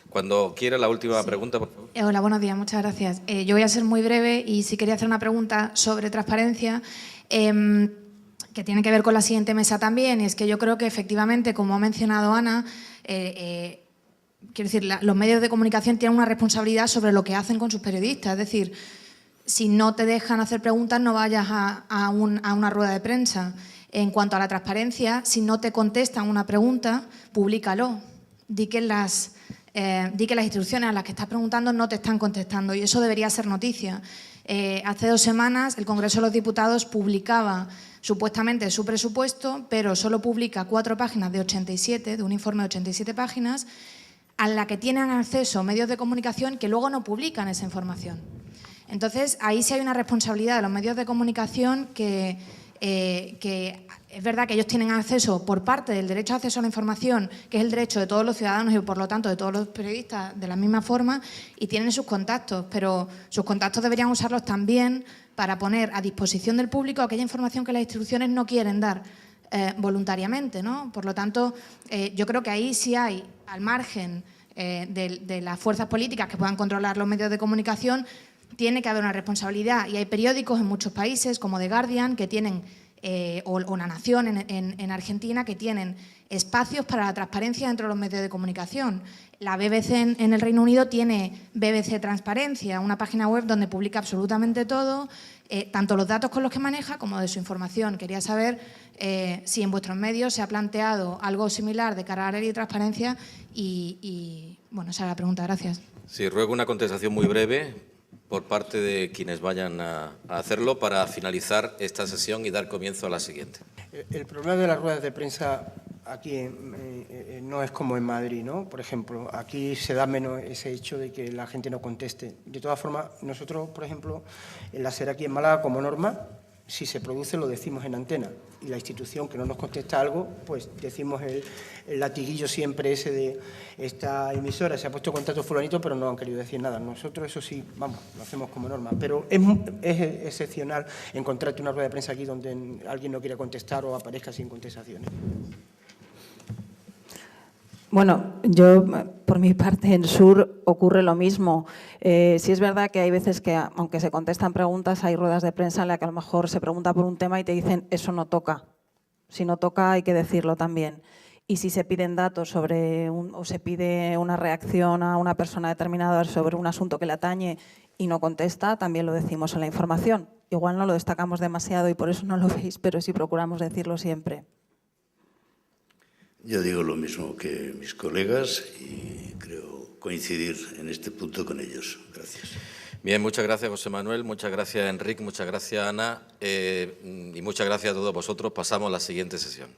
Cuando quiera, la última pregunta, por favor. Hola, buenos días, muchas gracias. Yo voy a ser muy breve y sí quería hacer una pregunta sobre transparencia que tiene que ver con la siguiente mesa también, y es que yo creo que efectivamente, como ha mencionado Ana, quiero decir, los medios de comunicación tienen una responsabilidad sobre lo que hacen con sus periodistas. Es decir, si no te dejan hacer preguntas, no vayas a una rueda de prensa. En cuanto a la transparencia, si no te contestan una pregunta, públicalo. Di que las instituciones a las que estás preguntando no te están contestando, y eso debería ser noticia. Hace 2 semanas el Congreso de los Diputados publicaba supuestamente su presupuesto, pero solo publica 4 páginas de 87, de un informe de 87 páginas, a la que tienen acceso medios de comunicación que luego no publican esa información. Entonces, ahí sí hay una responsabilidad de los medios de comunicación que es verdad que ellos tienen acceso por parte del derecho de acceso a la información, que es el derecho de todos los ciudadanos y, por lo tanto, de todos los periodistas de la misma forma, y tienen sus contactos, pero sus contactos deberían usarlos también para poner a disposición del público aquella información que las instituciones no quieren dar voluntariamente, ¿no? Por lo tanto, yo creo que ahí sí hay, al margen de las fuerzas políticas que puedan controlar los medios de comunicación, tiene que haber una responsabilidad, y hay periódicos en muchos países, como The Guardian, que tienen, o La Nación en Argentina, que tienen espacios para la transparencia dentro de los medios de comunicación. La BBC en el Reino Unido tiene BBC Transparencia, una página web donde publica absolutamente todo, tanto los datos con los que maneja como de su información. Quería saber si en vuestros medios se ha planteado algo similar de cara a la ley de transparencia y bueno, esa era la pregunta. Gracias. Sí, ruego una contestación muy breve por parte de quienes vayan a hacerlo para finalizar esta sesión y dar comienzo a la siguiente. El problema de las ruedas de prensa aquí no es como en Madrid, ¿no? Por ejemplo, aquí se da menos ese hecho de que la gente no conteste. De todas formas, nosotros, por ejemplo, en la SER aquí en Málaga, como norma, Si se produce, lo decimos en antena. Y la institución que no nos contesta algo, pues decimos el latiguillo siempre ese de esta emisora se ha puesto en contacto fulanito, pero no han querido decir nada. Nosotros eso sí, vamos, lo hacemos como norma. Pero es excepcional encontrarte una rueda de prensa aquí donde alguien no quiera contestar o aparezca sin contestaciones. Bueno, yo, por mi parte, en Sur ocurre lo mismo. Sí es verdad que hay veces que, aunque se contestan preguntas, hay ruedas de prensa en las que a lo mejor se pregunta por un tema y te dicen eso no toca. Si no toca, hay que decirlo también. Y si se piden datos sobre o se pide una reacción a una persona determinada sobre un asunto que le atañe y no contesta, también lo decimos en la información. Igual no lo destacamos demasiado y por eso no lo veis, pero sí procuramos decirlo siempre. Yo digo lo mismo que mis colegas y creo coincidir en este punto con ellos. Gracias. Bien, muchas gracias, José Manuel, muchas gracias, Enrique, muchas gracias, Ana, y muchas gracias a todos vosotros. Pasamos a la siguiente sesión.